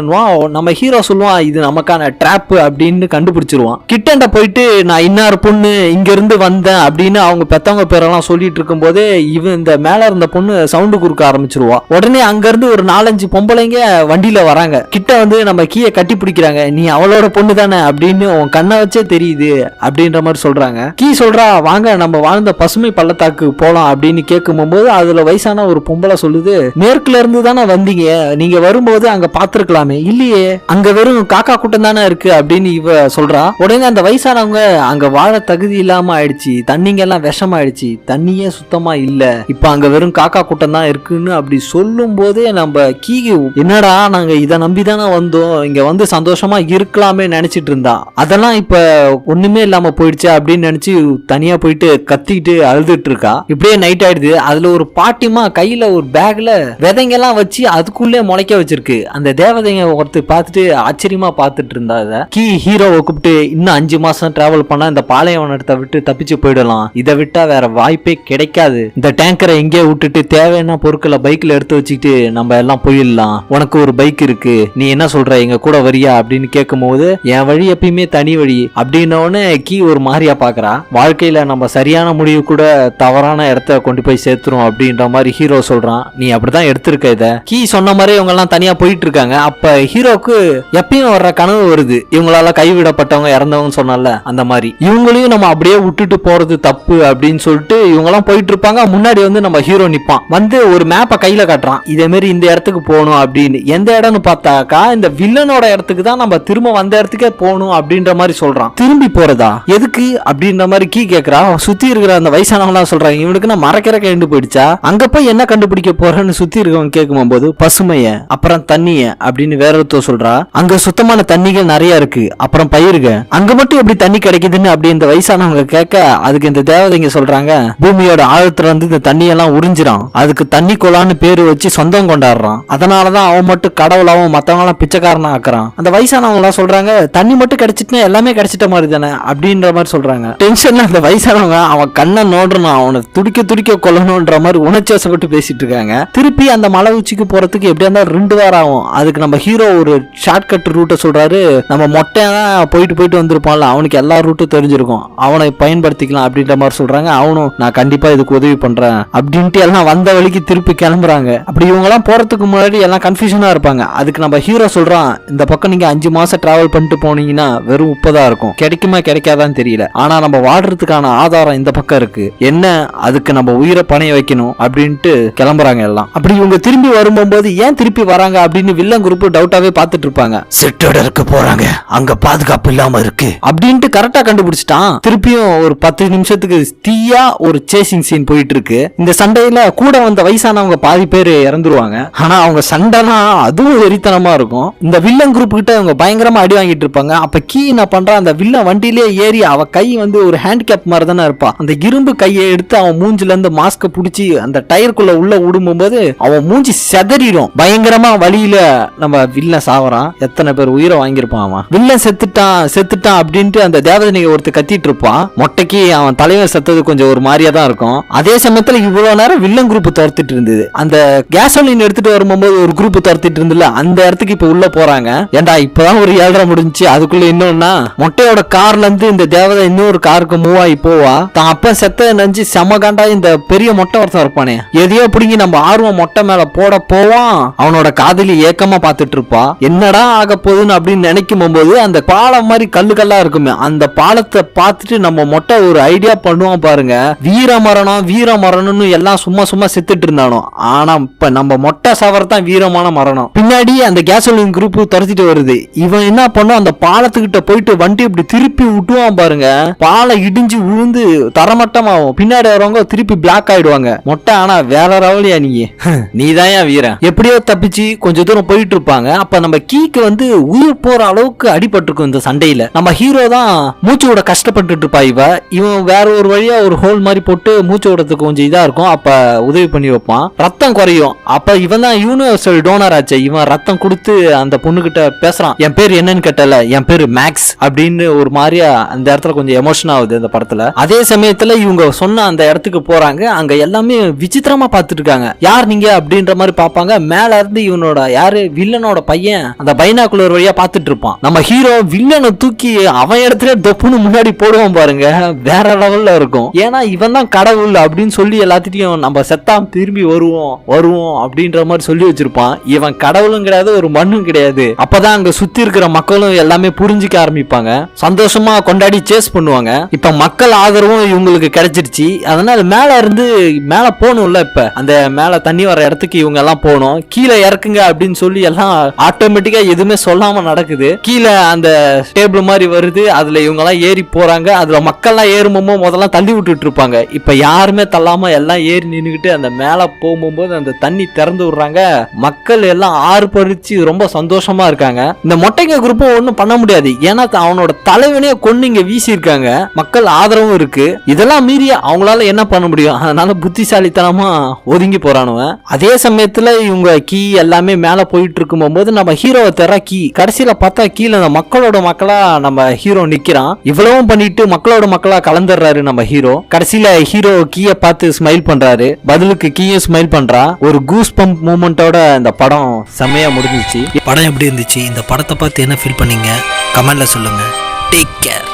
நம்ம ஹீரோ சொல்லுவான், இது நமக்கான ட்ராப் அப்படின்னு கண்டுபிடிச்சிருவான். கிட்டண்ட போயிட்டு நான் இன்னொரு பொண்ணு இங்க இருந்து வந்தேன் அப்படின்னு அவங்க பெத்தவங்க பேரெல்லாம் சொல்லிட்டு இருக்கும் போது இவன் இந்த மேல இருந்த பொண்ணு சவுண்டு குறுக்க ஆரம்பிச்சிருவா. உடனே அங்க இருந்து ஒரு 4-5 பொம்பளைங்க வண்டியில வராங்க. கிட்ட வந்து நம்ம கீயை கட்டி பிடிக்கிறாங்க. நீ அவளோட பொண்ணு தானே அப்படின்னு உன் கண்ணை வச்சே தெரியுது அப்படின்ற மாதிரி சொல்றாங்க. கீ சொல்றா, வாங்க நம்ம வாழ்ந்த பசுமை பள்ளத்தாக்கு போலாம் அப்படின்னு கேட்கும் போது அதுல வயசான ஒரு பொம்பளை சொல்லுது, மேற்குல இருந்து தானே வந்தீங்க, நீங்க வரும்போது அங்க பாத்துருக்கலாமே. இல்லையே, அங்க வெறும் காக்கா கூட்டம் தானே இருக்கு அப்படின்னு இவ சொல்றா. உடனே அந்த வயசானவங்க, அங்க வாழ தகுதி இல்லாம ஆயிடுச்சு, தண்ணிங்க எல்லாம் விஷமாயிடுச்சு, தண்ணியே சுத்தமா இல்ல, இப்ப அங்க வெறும் காக்கா கூட்டம் தான் இருக்குன்னு அப்படி சொல்லும் போதே நம்ம கீ என்னடா நாங்க இதை நம்பிதானே வந்தோம், இங்க வந்து சந்தோஷமா இருக்கலாமே நினைச்சிட்டு இருந்தா, அதெல்லாம் இப்ப ஒண்ணுமே இல்லாம போயிடுச்சு அப்படின்னு நினைச்சு தனியா போயிட்டு கத்திட்டு அழுதுட்டு இருக்கா. இப்படியே நைட் ஆயிடுது. அதுல ஒரு பாட்டிமா கையில ஒரு பேக்ல விதைங்க எல்லாம் வச்சு அதுக்குள்ளே முளைக்க வச்சிருக்கு. அந்த தேவதைங்க ஒருத்தர் பார்த்துட்டு ஆச்சரியமா பார்த்துட்டு இருந்தா. கீ ஹீரோவை கூப்பிட்டு, இன்னும் 5 மாசம் டிராவல் பண்ணா இந்த பாலைவனத்தை விட்டு தப்பிச்சு போயிடலாம், இதை விட்டா வேற வாய்ப்பே கிடைக்காது, இந்த டேங்கரை எங்கே விட்டுட்டு தேவையான பொருட்களை பைக்ல எடுத்து வச்சுக்கிட்டு நம்ம எல்லாம் போயிடலாம், உனக்கு ஒரு பைக் இருக்கு, நீ என்ன சொல்ற எங்க கூட வரியா அப்படின்னு கேட்கும் போது, என் வழி எப்பயுமே தனி வழி அப்படின்னோடனே கீ ஒரு மாதிரியா பாக்குறா. வாழ்க்கையில நம்ம சரியான முடிவு கூட தவறான இடத்த கொண்டு போய் சேர்த்துரும் அப்படின்ற மாதிரி ஹீரோ சொல்றான். நீ அப்படிதான் எடுத்திருக்க இத. கீ சொன்ன மாதிரி இவங்க எல்லாம் தனியா போயிட்டு இருக்காங்க. அப்ப ஹீரோக்கு எப்பயும் வர்ற கனவு வருது, இவங்களால கைவிடப்பட்டவங்க இறந்தவங்க சொன்னால அந்த மாதிரி இவங்களையும் நம்ம அப்படியே விட்டுட்டு போறது தப்பு அப்படின்னு சொல்லிட்டு இவங்க எல்லாம் போயிட்டு இருப்பாங்க. முன்னாடி வந்து நம்ம ஹீரோ நிப்பான். வந்து ஒரு மேப்பை கையில காட்டுறான், இதே மாதிரி இந்த இடத்துக்கு போகணும் அப்படின்னு. எந்த இடம்னு பார்த்தாக்கா இந்த வில்லனோட இடத்துக்கு தான் நம்ம திரும்ப வந்த இடத்துக்கே போகணும் அப்படின்ற மாதிரி சொல்றான். திரும்பி போறதா எதுக்கு அப்படின்ற மாதிரி கீ கேக்குறா. சுத்தி இருக்கிற அந்த வயசானவங்க சொல்றாங்க, இவனுக்கு நான் மறக்கிற கண்டு போயிடுச்சா, அங்க போய் என்ன கண்டுபிடிக்க போறேன்னு சுத்தி இருக்கவங்க கேட்கும் போது, பசுமைய அப்புறம் தண்ணிய அப்படின்னு வேற ஒருத்தர் சொல்றா. அங்க சுத்தமான தண்ணிகள் நிறைய இருக்கு, அப்புறம் பயிருங்க, அங்க மட்டும் எப்படி தண்ணி கிடைக்குதுன்னு அப்படி இந்த வயசானவங்க கேட்க, அதுக்கு இந்த தேவதைங்க சொல்றாங்க, பூமியோட ஆழத்துல இருந்து இந்த தண்ணியெல்லாம் உறிஞ்சிரான், அதுக்கு தண்ணி கொலான்னு பேரு வச்சு சொந்தம் கொண்டாடுறான், அதனாலதான் அவன் மட்டும் கடவுளாவும் மத்தவங்க எல்லாம் பிச்சைக்காரனா ஆக்குறான். அந்த வயசானவங்க எல்லாம் சொல்றாங்க, தண்ணி மட்டும் கிடைச்சிட்டுனா எல்லாமே கிடைச்சிட்ட மாதிரி தானே அப்படின்ற மாதிரி சொல்றாங்க. டென்ஷன்ல அந்த வயசானவங்க அவன் கண்ணை நோடுறான், அவனை துடிக்க துடிக்க கொல்லணும்ன்ற மாதிரி உணர்ச்சி வசப்பட்டு பேசிட்டு இருக்காங்க. திருப்பி அந்த மலை உச்சிக்கு போறதுக்கு எப்படியா இருந்தாலும் 2 வாரம் ஆகும். அதுக்கு நம்ம ஹீரோ ஒரு ஷார்ட் கட் ரூட்டை சொல்றாரு. நம்ம மொட்டையா போயிட்டு வந்திருப்பான்ல, அவனுக்கு எல்லா ரூட்டும் தெரிஞ்சிருக்கும், அவனை பயன்படுத்திக்கலாம் அப்படின்ற மாதிரி சொல்றாங்க. அவனும் நான் கண்டிப்பா இதுக்கு உதவி பண்றேன் அப்படின்ட்டு எல்லாம் வந்த வழிக்கு திருப்பி கிளம்புறாங்க. அப்படி இவங்க எல்லாம் போறதுக்கு முன்னாடி எல்லாம் கன்ஃபியூஷனா இருப்பாங்க. அதுக்கு நம்ம ஹீரோ சொல்றான், இந்த பக்கம் நீங்க 5 மாசம் டிராவல் பண்ணிட்டு போனீங்கன்னா வெறும் 30 இருக்கும். கிடைக்குமா கிடைக்காதான்னு தெரியல. ஆனா நம்ம வாடுறதுக்கான ஆதாரம் இந்த பக்கம் இருக்கு. என்ன அதுக்கு நம்ம உயிரை பணைய வைக்கணும் அப்படின்ட்டு கிளம்புறாங்க எல்லாம். அப்படி இவங்க திரும்பி வரும்போது ஏன் திருப்பி வராங்க அப்படின்னு வில்லன் குரூப் டவுட்டாவே பார்த்துட்டு இருப்பாங்க. சிட்டடருக்கு போறாங்க, அங்க பாதுகாப்பு இல்லாம இருக்கு அப்படின்ட்டு கரெக்டா கண்டுபிடிச்சிட்டான். திருப்பியும் ஒரு 10 நிமிஷத்துக்கு தீயா ஒரு சேசிங் சீன் போயிட்டு இருக்கு. இந்த சண்டையில கூட வந்த வயசானவங்க பாதி பேர் இறந்துருவாங்க. ஆனா அவங்க சண்டைனா அதுவும் வெறித்தனமா இருக்கும். இந்த வில்லன் குரூப் கிட்ட அவங்க பயங்கரமா அடி வாங்கிட்டு இருப்பாங்க. அப்ப கீ என்ன பண்றா, அந்த வில்லன் வண்டியிலே ஏறி அவ கை வந்து ஒரு ஹேண்ட் கேப் மாதிரி தானே இருப்பா, அந்த இரும்பு கையை எடுத்து அவன் மூஞ்சில இருந்து மாஸ்க புடிச்சு அந்த டயருக்குள்ள உள்ள விடும்போது அவன் மூஞ்சி செதறிடும். பயங்கரமா வழியில நம்ம வில்லன் சாவறான். எத்தனை பேர் உயிரை வாங்கியிருப்பான் அவன். வில்லன் செத்துட்டான் அப்படின்ட்டு அந்த தேவதனையை ஒருத்தர் கத்திட்டு இருப்பான். மொட்டைக்கு அவன் தலைவர் செத்தது கொஞ்சம் ஒரு மாதிரியா தான் இருக்கும். அதே சமயத்துல இவ்வளவு நேரம் வில்லன் குரூப் துரத்திட்டு இருந்தது. அந்த கேசோலின் எடுத்துட்டு வரும்போது ஒரு குரூப் துரத்திட்டு இருந்துல, அந்த இடத்துக்கு இப்ப உள்ள போறாங்க. ஏண்டா இப்பதான் ஒரு 7:30 முடிஞ்சு, அதுக்குள்ள இன்னொன்னா மொட்டையோட கார்ல இருந்து இந்த தேவதை இன்னொரு காருக்கு மூவ் ஆகி போவா. தான் அப்ப செத்த நஞ்சு செம காண்டா இந்த பெரிய மொட்டை ஒருத்தன் இருப்பானே, எதையோ பிடிங்கி நம்ம ஆர்வம் மொட்டை மேல போட போவான். அவனோட காதலி ஏக்கமா பாத்துட்டு இருப்பா. என்னடா ஆக போகுதுன்னு அப்படின்னு நினைக்கும் போது அந்த பாலம் மாதிரி கல்லா இருக்குமே, அந்த பாலத்தை பார்த்துட்டு நம்ம மொட்டை ஒரு ஐடியா பண்ணுவான் பாருங்க. வீரமரணம்னு எல்லாம் சும்மா செத்துட்டு இருந்தானோ, ஆனா இப்ப நம்ம மொட்டை சவரத்தான் வீரமான மரணம். பின்னாடி அந்த கேசோலின் குரூப் துரத்திட்டு வருது. இவன் என்ன பண்ணும், அந்த பாலத்துக்கிட்ட போயிட்டு வண்டி இப்படி திருப்பி விட்டுவான் பாருங்க. பாலம் இடிஞ்சு விழுந்து தரமட்டமாகும். பின்னாடி வரவங்க திருப்பி பிளாக் ஆயிடுவாங்க. மொட்டை ஆனா வேற ரவலியா நீதான் வீரன். எப்படியோ தப்பிச்சு கொஞ்சம் தூரம் போயிட்டு இருப்பாங்க. அப்ப நம்ம கீக்கு வந்து உயிர் போற அளவுக்கு அடிபட்டிருக்கும் இந்த சண்டையில. நம்ம ஹீரோ தான் மூச்சு விட கஷ்டப்பட்டு இருப்பா. இவன் வேற ஒரு வழியா ஒரு ஹோல் மாதிரி போட்டு மூச்சு விடறதுக்கு கொஞ்சம் இதா இருக்கும். அப்ப உதவி பண்ணி வைப்பான். ரத்தம் குறையும். அப்ப இவன் தான் யூனிவர்சல் டோனர் ஆச்சு. இவன் ரத்தம் கொடுத்து அந்த பொண்ணு கிட்ட பேசுறான். என் பேர் என்னன்னு கேட்டல, என் பேரு மேக்ஸ் அப்படின்னு ஒரு மாதிரியா அந்த இடத்துல கொஞ்சம் எமோஷன் ஆகுது அந்த படத்துல. அதே சமயத்துல இவங்க சொன்ன அந்த இடத்துக்கு போறாங்க. அங்க எல்லாமே விசித்திரமா பார்த்துட்டு இருக்காங்க. யார் நீங்க அப்படின்ற மாதிரி பாப்பாங்க. மேல இருந்து இவனோட யாரு வில்லனோட பையன் அந்த பைனாக்குலர் வழியா பார்த்துட்டு இருப்பான். நம்ம ஹீரோ வில்லனை தூக்கி அவன் இடத்துல தொப்புன்னு முன்னாடி போடுவான் பாருங்க. வேற லெவல்ல இருக்கும். ஏன்னா இவன் தான் கடவுள் அப்படின்னு சொல்லி எல்லாத்திட்டையும் நம்ம செத்தாம் திரும்பி வருவோம் அப்படின்ற மாதிரி சொல்லி வச்சிருப்பான். இவன் கடவுளும் கிடையாது, ஒரு மண்ணும் கிடையாது. அப்பதான் அங்க சுத்தி இருக்கிற மக்களும் எல்லாமே புரிஞ்சுக்க ஆரம்பிப்பாங்க. சந்தோஷமா கொண்டாடி சேஸ் பண்ணுவாங்க. இப்ப மக்கள் ஆதரவும் இவங்களுக்கு கிடைச்சிருச்சு. அதனால மேல போகணும்ல. இப்ப அந்த மேல தண்ணி வர இடத்துக்கு இவங்க எல்லாம் போகணும். கீழே இறக்குங்க அப்படின்னு சொல்லி எல்லாம் ஆட்டோமேட்டிக்கா எதுவுமே சொல்லாம நடக்குது. கீழே அந்த டேபிள் மாதிரி வருது. அதுல இவங்க எல்லாம் ஏறி போறாங்க. அதுல மக்கள் எல்லாம் ஏறும்போது முதல்ல தள்ளி விட்டுட்டு இருப்பாங்க. இப்ப யாருமே தள்ளாம எல்லாம் ஏறி நின்னுகிட்டு அந்த மேல போகும்போது அந்த தண்ணி திறந்து விடுறாங்க. மக்கள் எல்லாம் ஆர்ப்பரிச்சு ரொம்ப சந்தோஷமா இருக்காங்க. இந்த மொட்டைங்க குரூப் ஒன்னும் பண்ண முடியாது. ஏன்னா அவனோட தலைவனையே கொண்டு இங்க வீசி இருக்காங்க. மக்கள் ஆதரவும் இருக்கு. இதெல்லாம் மீறி அவங்களால என்ன பண்ண முடியும்? அதனால புத்திசாலித்தனமா ஒதுங்கி போறானுவன். அதே சமயத்துல இவங்க கீ எல்லாமே மேல போயிட்டு இருக்கும் போது நம்ம ஹீரோவை தர கீ கடைசியில பார்த்தா கீழே மக்களோட மக்களா நம்ம ஹீரோ நிக்கிறான். இவ்வளவும் பண்ணிட்டு மக்களோட மக்களா கலந்துடுறாரு நம்ம ஹீரோ. கடைசியில ஹீரோ கீய பார்த்து ஸ்மைல் பண்றாரு. பதிலுக்கு கீயும் ஸ்மைல் பண்றா. ஒரு கூஸ் பம்ப் மூமெண்டோட இந்த படம் செம்மையா முடிஞ்சிச்சு. படம் எப்படி இருந்துச்சு? இந்த படத்தை பார்த்து என்ன ஃபீல் பண்ணீங்க? கமெண்ட்ல சொல்லுங்க. Take care.